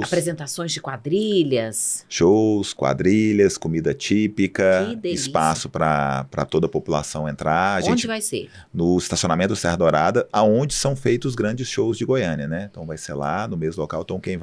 apresentações de quadrilhas. Shows, quadrilhas, comida típica, espaço para toda a população entrar. Onde vai ser? No estacionamento do Serra Dourada, aonde são feitos os grandes shows de Goiânia, né? Então vai ser lá, no mesmo local. Então quem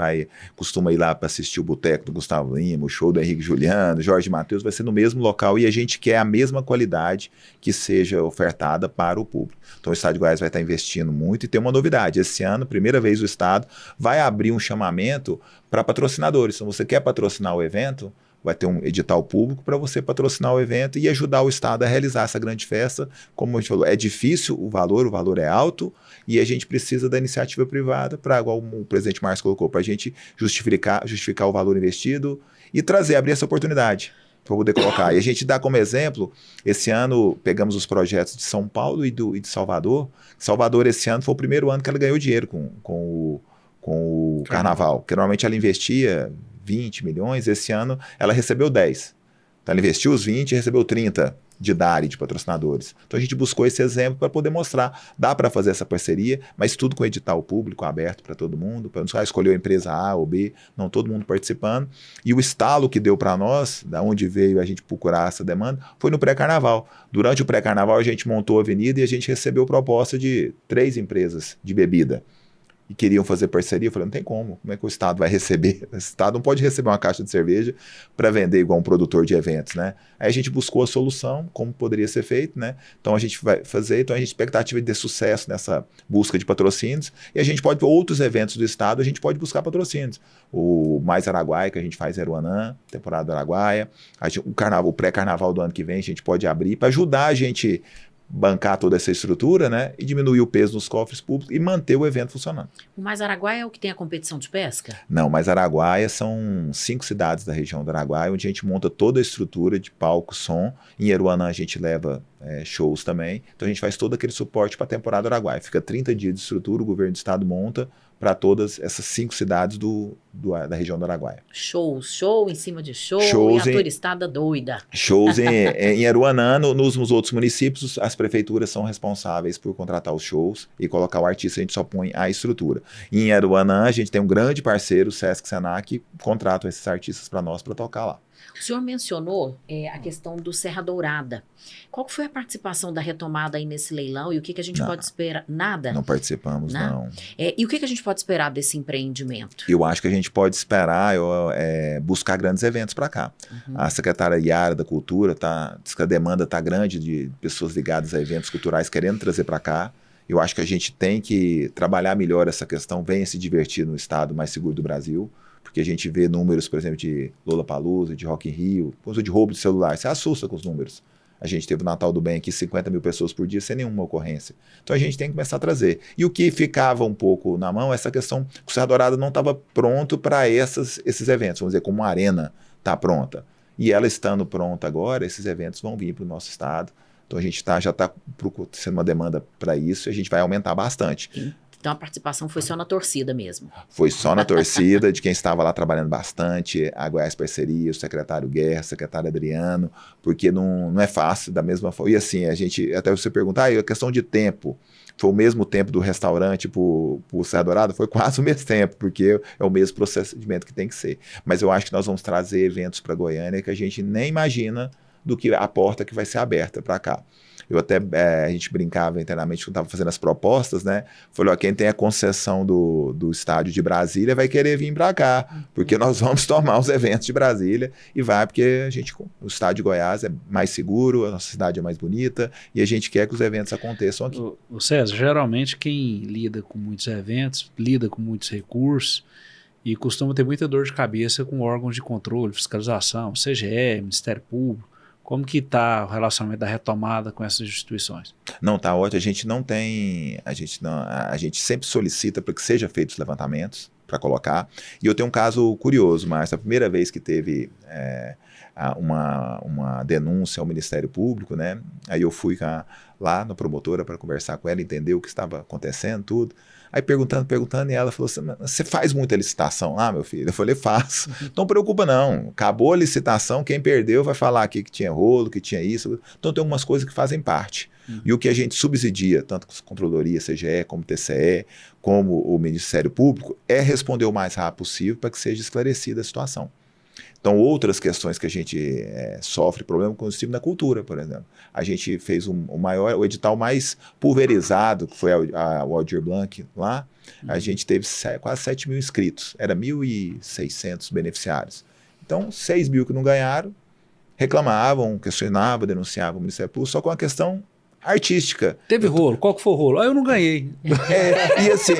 costuma ir lá para assistir o Boteco do Gustavo Lima, o show do Henrique Juliano, Jorge Mateus, vai ser no mesmo local e a gente quer a mesma qualidade que seja ofertada para o público. Então o Estado de Goiás vai estar investindo muito e tem uma novidade. Esse ano, primeira vez o Estado vai abrir um chamamento para patrocinadores. Então você quer patrocinar o evento, vai ter um edital público para você patrocinar o evento e ajudar o Estado a realizar essa grande festa. Como a gente falou, é difícil o valor é alto e a gente precisa da iniciativa privada para, igual o presidente Márcio colocou, para a gente justificar o valor investido e abrir essa oportunidade para poder colocar. E a gente dá como exemplo, esse ano pegamos os projetos de São Paulo e de Salvador. Salvador, esse ano, foi o primeiro ano que ela ganhou dinheiro com o carnaval, porque normalmente ela investia 20 milhões, esse ano ela recebeu 10. Então ela investiu os 20 e recebeu 30 de DARI, de patrocinadores. Então a gente buscou esse exemplo para poder mostrar, dá para fazer essa parceria, mas tudo com edital público aberto para todo mundo, para não escolher a empresa A ou B, não, todo mundo participando. E o estalo que deu para nós, da onde veio a gente procurar essa demanda, foi no pré-carnaval. Durante o pré-carnaval a gente montou a avenida e a gente recebeu proposta de 3 empresas de bebida. E queriam fazer parceria, eu falei, não tem como é que o Estado vai receber? O Estado não pode receber uma caixa de cerveja para vender igual um produtor de eventos, né? Aí a gente buscou a solução, como poderia ser feito, né? Então a gente vai fazer, então a gente tem expectativa de ter sucesso nessa busca de patrocínios, e a gente pode, outros eventos do Estado, a gente pode buscar patrocínios. O Mais Araguaia, que a gente faz em Aruanã, temporada do Araguaia, o pré-carnaval do ano que vem a gente pode abrir para ajudar a gente bancar toda essa estrutura, né? E diminuir o peso nos cofres públicos e manter o evento funcionando. O Mais Araguaia é o que tem a competição de pesca? Não, mas Araguaia são 5 cidades da região do Araguaia, onde a gente monta toda a estrutura de palco, som. Em Aruanã a gente leva shows também. Então a gente faz todo aquele suporte para a temporada Araguaia. Fica 30 dias de estrutura, o governo do estado monta para todas essas 5 cidades da região do Araguaia. Show em cima de show, Shows e a turistada doida. Shows em Aruanã, nos outros municípios, as prefeituras são responsáveis por contratar os shows e colocar o artista, a gente só põe a estrutura. E em Aruanã, a gente tem um grande parceiro, o Sesc Senac, que contrata esses artistas para nós para tocar lá. O senhor mencionou a questão do Serra Dourada. Qual foi a participação da retomada aí nesse leilão e o que a gente pode esperar? Nada? Não participamos, não. E o que a gente pode esperar desse empreendimento? Eu acho que a gente pode esperar buscar grandes eventos para cá. Uhum. A secretária Yara da Cultura diz que a demanda está grande de pessoas ligadas a eventos culturais querendo trazer para cá. Eu acho que a gente tem que trabalhar melhor essa questão, venha se divertir no estado mais seguro do Brasil. Porque a gente vê números, por exemplo, de Lollapalooza, de Rock in Rio, coisa de roubo de celular, você assusta com os números. A gente teve o Natal do Bem aqui, 50 mil pessoas por dia, sem nenhuma ocorrência. Então a gente tem que começar a trazer. E o que ficava um pouco na mão, essa questão que o Serra Dourada não estava pronto para esses eventos, vamos dizer, como uma arena está pronta. E ela estando pronta agora, esses eventos vão vir para o nosso estado. Então a gente já está sendo uma demanda para isso e a gente vai aumentar bastante. Sim. Então a participação foi só na torcida mesmo. Foi só na torcida, de quem estava lá trabalhando bastante, a Goiás Parceria, o secretário Guerra, o secretário Adriano, porque não é fácil da mesma forma. E assim, até você perguntar, a questão de tempo, foi o mesmo tempo do restaurante para o Serra Dourada? Foi quase o mesmo tempo, porque é o mesmo procedimento que tem que ser. Mas eu acho que nós vamos trazer eventos para Goiânia que a gente nem imagina do que a porta que vai ser aberta para cá. A gente brincava internamente quando estava fazendo as propostas, né? Falou, quem tem a concessão do estádio de Brasília vai querer vir para cá, porque nós vamos tomar os eventos de Brasília e porque o estádio de Goiás é mais seguro, a nossa cidade é mais bonita e a gente quer que os eventos aconteçam aqui. O César, geralmente quem lida com muitos eventos, lida com muitos recursos e costuma ter muita dor de cabeça com órgãos de controle, fiscalização, CGE, Ministério Público. Como que está o relacionamento da retomada com essas instituições? Não, está ótimo. A gente sempre solicita para que sejam feitos levantamentos para colocar. E eu tenho um caso curioso, Márcio. A primeira vez que teve uma denúncia ao Ministério Público, né? Aí eu fui lá na promotora para conversar com ela, entender o que estava acontecendo, tudo. Aí perguntando, e ela falou assim, você faz muita licitação lá, meu filho? Eu falei, faço. Não preocupa não, acabou a licitação, quem perdeu vai falar aqui que tinha rolo, que tinha isso. Então tem algumas coisas que fazem parte. E o que a gente subsidia, tanto com a Controladoria, CGE, como TCE, como o Ministério Público, é responder o mais rápido possível para que seja esclarecida a situação. Então, outras questões que a gente sofre problema com o estímulo na cultura, por exemplo. A gente fez o edital mais pulverizado, que foi o Aldir Blanc lá. A gente teve quase 7 mil inscritos. Era 1.600 beneficiários. Então, 6 mil que não ganharam, reclamavam, questionavam, denunciavam o Ministério Público, só com a questão artística. Teve rolo? Qual que foi o rolo? Eu não ganhei. E assim,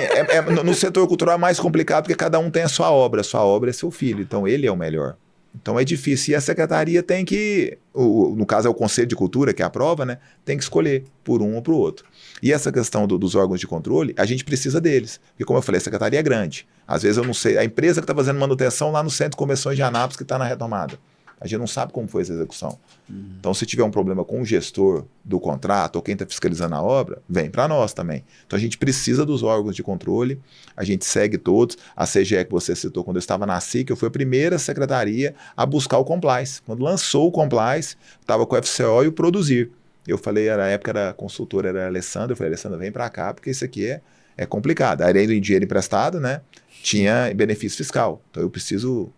no setor cultural é mais complicado porque cada um tem a sua obra é seu filho, então ele é o melhor. Então é difícil. E a secretaria tem que, no caso é o Conselho de Cultura que aprova, né? Tem que escolher por um ou para o outro. E essa questão dos órgãos de controle, a gente precisa deles. Porque como eu falei, a secretaria é grande. Às vezes eu não sei, a empresa que está fazendo manutenção lá no Centro de Convenções de Anápolis que está na retomada. A gente não sabe como foi essa execução. Então, se tiver um problema com o gestor do contrato ou quem está fiscalizando a obra, vem para nós também. Então, a gente precisa dos órgãos de controle, a gente segue todos. A CGE que você citou, quando eu estava na SIC, eu fui a primeira secretaria a buscar o compliance. Quando lançou o compliance, estava com o FCO e o Produzir. Eu falei, na época a consultora era a Alessandra, eu falei, Alessandra, vem para cá, porque isso aqui é complicado. Além do dinheiro emprestado, né, tinha benefício fiscal. Então, eu preciso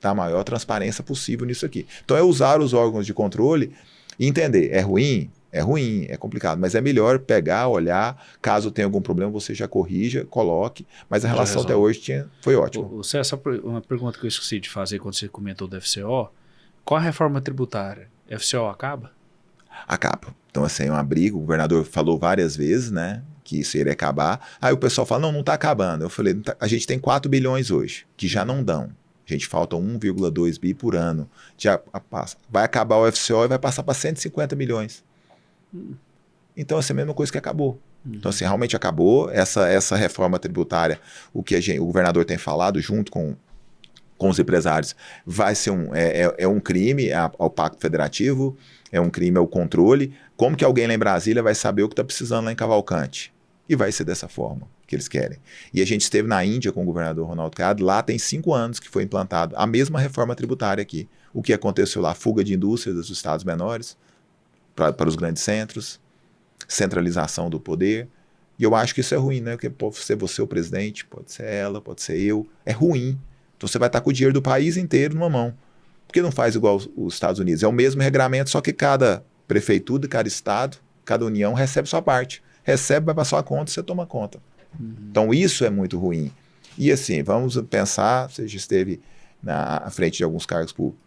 dar a maior transparência possível nisso aqui. Então é usar os órgãos de controle e entender, é ruim, é complicado, mas é melhor pegar, olhar, caso tenha algum problema você já corrija, coloque, mas a relação até hoje foi ótima. César, uma pergunta que eu esqueci de fazer quando você comentou do FCO, qual a reforma tributária? FCO acaba? Acaba. Então assim, é uma briga, o governador falou várias vezes, né, que isso iria acabar, aí o pessoal fala, não está acabando. Eu falei, a gente tem 4 bilhões hoje, que já não dão. A gente falta 1,2 bi por ano. Já vai acabar o FCO e vai passar para 150 milhões. Então, assim, é a mesma coisa que acabou. Então, assim, realmente acabou essa reforma tributária, o governador tem falado junto com os empresários, vai ser um crime ao Pacto Federativo, é um crime ao controle. Como que alguém lá em Brasília vai saber o que está precisando lá em Cavalcante? E vai ser dessa forma que eles querem. E a gente esteve na Índia com o governador Ronaldo Caiado, lá tem 5 anos que foi implantado a mesma reforma tributária aqui. O que aconteceu lá? Fuga de indústrias dos estados menores para os grandes centros, centralização do poder. E eu acho que isso é ruim, né? Porque pode ser você o presidente, pode ser ela, pode ser eu. É ruim. Então você vai estar com o dinheiro do país inteiro numa mão. Por que não faz igual os Estados Unidos? É o mesmo regramento, só que cada prefeitura, cada estado, cada união recebe sua parte. Recebe, vai para sua conta e você toma conta. Então isso é muito ruim. E assim, vamos pensar, você já esteve à frente de alguns cargos públicos.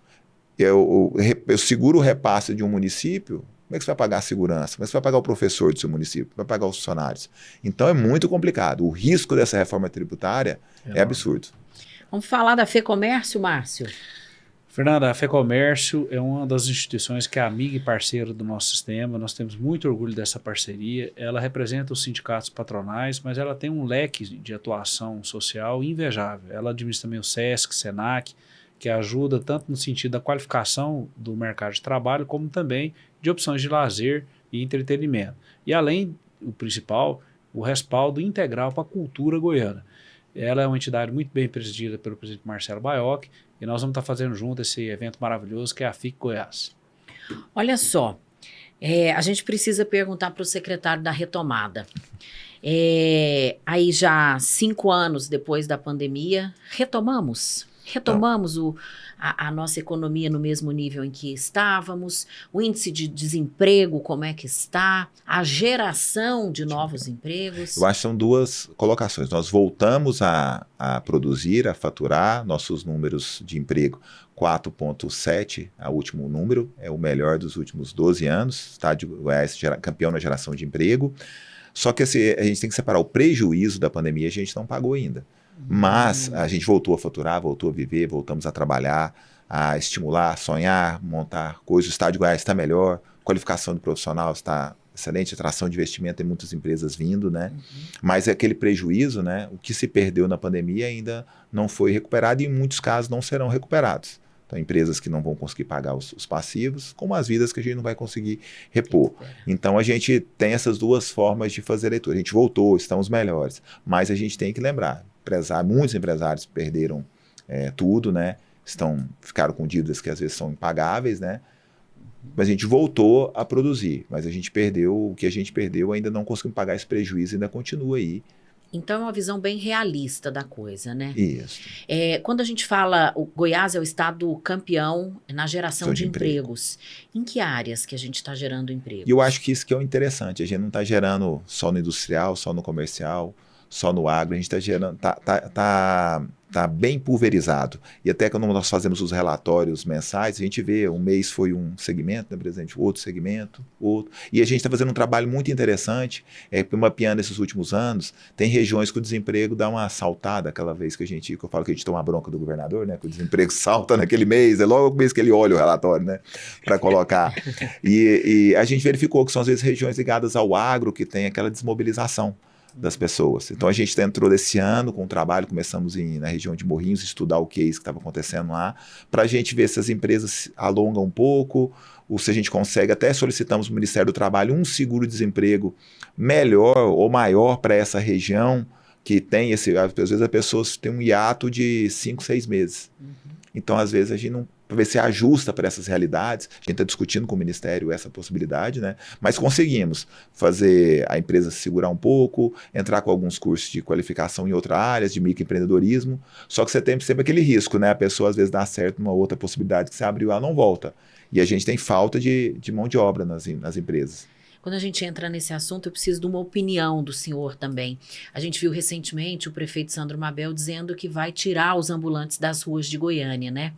Eu seguro o repasse de um município, como é que você vai pagar a segurança? Como é que você vai pagar o professor do seu município? Vai pagar os funcionários? Então é muito complicado. O risco dessa reforma tributária é absurdo. Vamos falar da FEComércio, Márcio? Fernanda, a FEComércio é uma das instituições que é amiga e parceira do nosso sistema. Nós temos muito orgulho dessa parceria. Ela representa os sindicatos patronais, mas ela tem um leque de atuação social invejável. Ela administra também o SESC, SENAC, que ajuda tanto no sentido da qualificação do mercado de trabalho, como também de opções de lazer e entretenimento. E além, o principal, o respaldo integral para a cultura goiana. Ela é uma entidade muito bem presidida pelo presidente Marcelo Baiocchi, e nós vamos estar fazendo junto esse evento maravilhoso que é a FIC Goiás. Olha só, a gente precisa perguntar para o secretário da retomada. Aí já 5 anos depois da pandemia, retomamos a nossa economia no mesmo nível em que estávamos, o índice de desemprego, como é que está, a geração de novos empregos. Eu acho que são 2 colocações. Nós voltamos a produzir, a faturar nossos números de emprego. 4,7 é o último número, é o melhor dos últimos 12 anos, Estado de Goiás campeão na geração de emprego. Só que a gente tem que separar o prejuízo da pandemia, a gente não pagou ainda. Mas a gente voltou a faturar, voltou a viver, voltamos a trabalhar, a estimular, a sonhar, montar coisas. O Estado de Goiás está melhor, qualificação do profissional está excelente, atração de investimento, tem muitas empresas vindo, né? Mas é aquele prejuízo, né? O que se perdeu na pandemia ainda não foi recuperado e em muitos casos não serão recuperados. Então, empresas que não vão conseguir pagar os passivos, como as vidas que a gente não vai conseguir repor. Então, a gente tem essas 2 formas de fazer leitura. A gente voltou, estamos melhores, mas a gente tem que lembrar, muitos empresários perderam tudo, né? Ficaram com dívidas que às vezes são impagáveis, né? Mas a gente voltou a produzir, mas a gente perdeu, o que a gente perdeu ainda não conseguimos pagar esse prejuízo, ainda continua aí. Então é uma visão bem realista da coisa, né? Isso. Quando a gente fala, o Goiás é o estado campeão na geração de empregos. Em que áreas que a gente está gerando empregos? E eu acho que isso que é o interessante, a gente não está gerando só no industrial, só no comercial, só no agro, a gente está gerando, tá bem pulverizado. E até quando nós fazemos os relatórios mensais, a gente vê, um mês foi um segmento, né, presidente, outro segmento, outro. E a gente está fazendo um trabalho muito interessante, mapeando esses últimos anos, tem regiões que o desemprego dá uma saltada, aquela vez que eu falo que a gente toma a bronca do governador, né, que o desemprego salta naquele mês, é logo o mês que ele olha o relatório, né, para colocar. E a gente verificou que são às vezes regiões ligadas ao agro que tem aquela desmobilização das pessoas. Então a gente entrou desse ano com um trabalho, começamos na região de Morrinhos, estudar o case que estava acontecendo lá, para a gente ver se as empresas alongam um pouco, ou se a gente consegue, até solicitamos no Ministério do Trabalho um seguro-desemprego melhor ou maior para essa região, que tem às vezes as pessoas têm um hiato de 5, 6 meses. Então às vezes a gente não, para ver se ajusta para essas realidades. A gente está discutindo com o Ministério essa possibilidade, né? Mas conseguimos fazer a empresa se segurar um pouco, entrar com alguns cursos de qualificação em outras áreas, de microempreendedorismo, só que você tem sempre aquele risco, né? A pessoa às vezes dá certo numa outra possibilidade que você abriu, ela não volta. E a gente tem falta de mão de obra nas empresas. Quando a gente entra nesse assunto, eu preciso de uma opinião do senhor também. A gente viu recentemente o prefeito Sandro Mabel dizendo que vai tirar os ambulantes das ruas de Goiânia, né?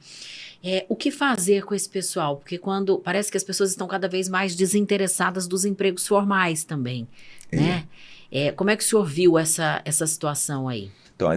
O que fazer com esse pessoal? Porque parece que as pessoas estão cada vez mais desinteressadas dos empregos formais também, né? Como é que o senhor viu essa situação aí? Então,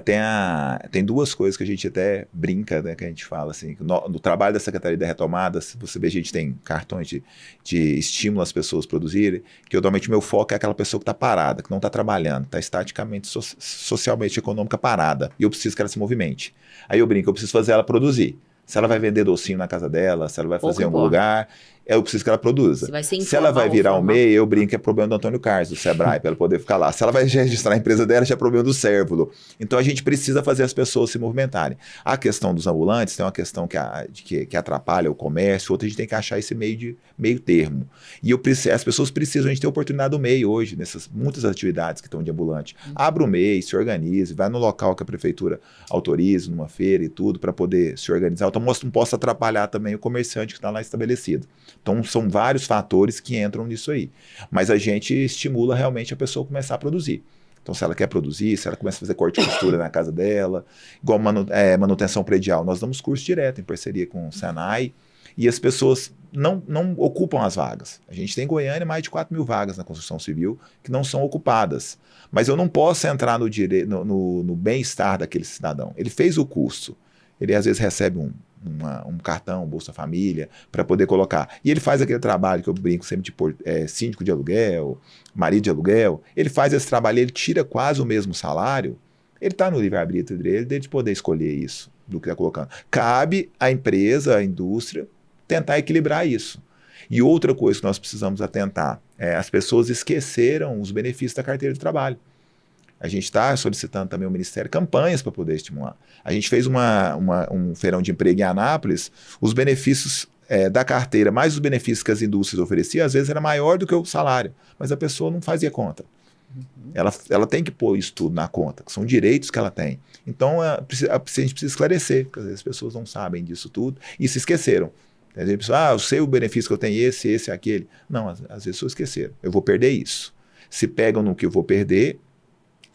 tem duas coisas que a gente até brinca, né, que a gente fala assim, no trabalho da Secretaria da Retomada, se você vê, a gente tem cartões de estímulo às pessoas produzirem, que normalmente o meu foco é aquela pessoa que está parada, que não está trabalhando, está estaticamente, socialmente, econômica parada, e eu preciso que ela se movimente. Aí eu brinco, eu preciso fazer ela produzir. Se ela vai vender docinho na casa dela, se ela vai fazer em algum lugar, eu preciso que ela produza. Se ela vai virar um MEI, eu brinco, é problema do Antônio Carlos, do Sebrae, para ela poder ficar lá. Se ela vai registrar a empresa dela, já é problema do Cérvulo. Então a gente precisa fazer as pessoas se movimentarem. A questão dos ambulantes tem uma questão que atrapalha o comércio, outra a gente tem que achar esse meio termo. E as pessoas precisam, a gente tem a oportunidade do MEI hoje, nessas muitas atividades que estão de ambulante. Abra o MEI, se organize, vai no local que a prefeitura autorize, numa feira e tudo, para poder se organizar. Então não posso atrapalhar também o comerciante que está lá estabelecido. Então, são vários fatores que entram nisso aí. Mas a gente estimula realmente a pessoa a começar a produzir. Então, se ela quer produzir, se ela começa a fazer corte e costura na casa dela, igual manutenção predial, nós damos curso direto em parceria com o Senai, e as pessoas não ocupam as vagas. A gente tem em Goiânia mais de 4 mil vagas na construção civil que não são ocupadas. Mas eu não posso entrar no bem-estar daquele cidadão. Ele fez o curso, ele às vezes recebe um cartão, Bolsa Família, para poder colocar. E ele faz aquele trabalho que eu brinco sempre de síndico de aluguel, marido de aluguel. Ele faz esse trabalho, ele tira quase o mesmo salário. Ele está no livre-arbítrio dele de poder escolher isso, do que está colocando. Cabe à empresa, à indústria, tentar equilibrar isso. E outra coisa que nós precisamos atentar, as pessoas esqueceram os benefícios da carteira de trabalho. A gente está solicitando também ao Ministério campanhas para poder estimular. A gente fez um feirão de emprego em Anápolis, os benefícios da carteira, mais os benefícios que as indústrias ofereciam, às vezes era maior do que o salário, mas a pessoa não fazia conta. Ela tem que pôr isso tudo na conta, que são direitos que ela tem. Então, a gente precisa esclarecer, porque às vezes as pessoas não sabem disso tudo e se esqueceram. Às vezes a pessoa, eu sei o benefício que eu tenho, esse, aquele. Não, às vezes as pessoas esqueceram. Eu vou perder isso. Se pegam no que eu vou perder,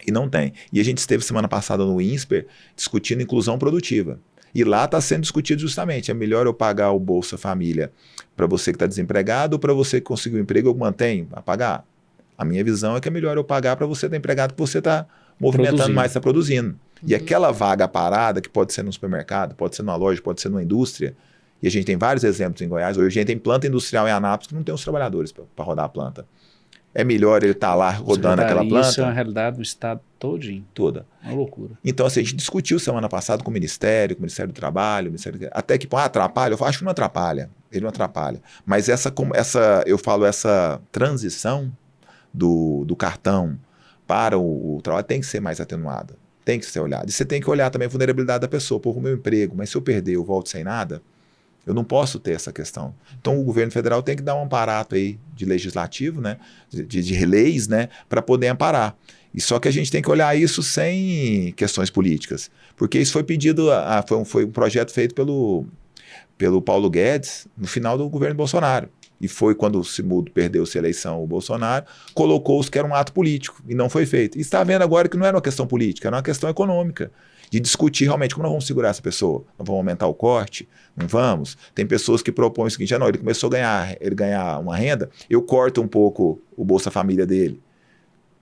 e não tem. E a gente esteve semana passada no INSPER discutindo inclusão produtiva. E lá está sendo discutido justamente, é melhor eu pagar o Bolsa Família para você que está desempregado ou para você que conseguiu um emprego, eu mantenho a pagar? A minha visão é que é melhor eu pagar para você estar empregado que você está movimentando mais, está produzindo. E aquela vaga parada, que pode ser no supermercado, pode ser numa loja, pode ser numa indústria, e a gente tem vários exemplos em Goiás, hoje a gente tem planta industrial em Anápolis que não tem os trabalhadores para rodar a planta. É melhor ele estar lá rodando aquela planta. Isso é uma realidade do estado todinho. Toda. Uma loucura. Então, assim, a gente discutiu semana passada com o Ministério do Trabalho, até que, atrapalha? Eu acho que não atrapalha. Ele não atrapalha. Mas essa transição do cartão para o trabalho tem que ser mais atenuada. Tem que ser olhada. E você tem que olhar também a vulnerabilidade da pessoa. Pô, o meu emprego, mas se eu perder, eu volto sem nada. Eu não posso ter essa questão. Então, o governo federal tem que dar um aparato aí de legislativo, né, de leis, né, para poder amparar. E só que a gente tem que olhar isso sem questões políticas. Porque isso foi pedido, foi um projeto feito pelo Paulo Guedes no final do governo Bolsonaro. E foi quando perdeu-se a eleição, o Bolsonaro colocou-se que era um ato político e não foi feito. E está vendo agora que não era uma questão política, era uma questão econômica. De discutir realmente como nós vamos segurar essa pessoa. Nós vamos aumentar o corte? Não vamos? Tem pessoas que propõem o seguinte, ele começou a ganhar uma renda, eu corto um pouco o Bolsa Família dele.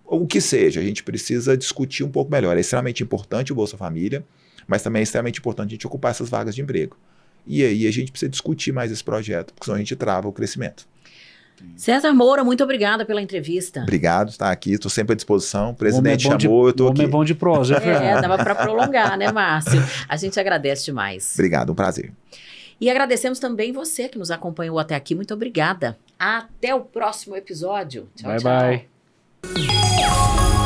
O que seja, a gente precisa discutir um pouco melhor. É extremamente importante o Bolsa Família, mas também é extremamente importante a gente ocupar essas vagas de emprego. E aí a gente precisa discutir mais esse projeto, porque senão a gente trava o crescimento. César Moura, muito obrigada pela entrevista. Obrigado, está aqui, estou sempre à disposição. O presidente chamou, eu estou aqui. O homem é bom de prosa, dava para prolongar, né, Márcio? A gente agradece demais. Obrigado, um prazer. E agradecemos também você que nos acompanhou até aqui. Muito obrigada. Até o próximo episódio. Tchau, bye, tchau. Bye.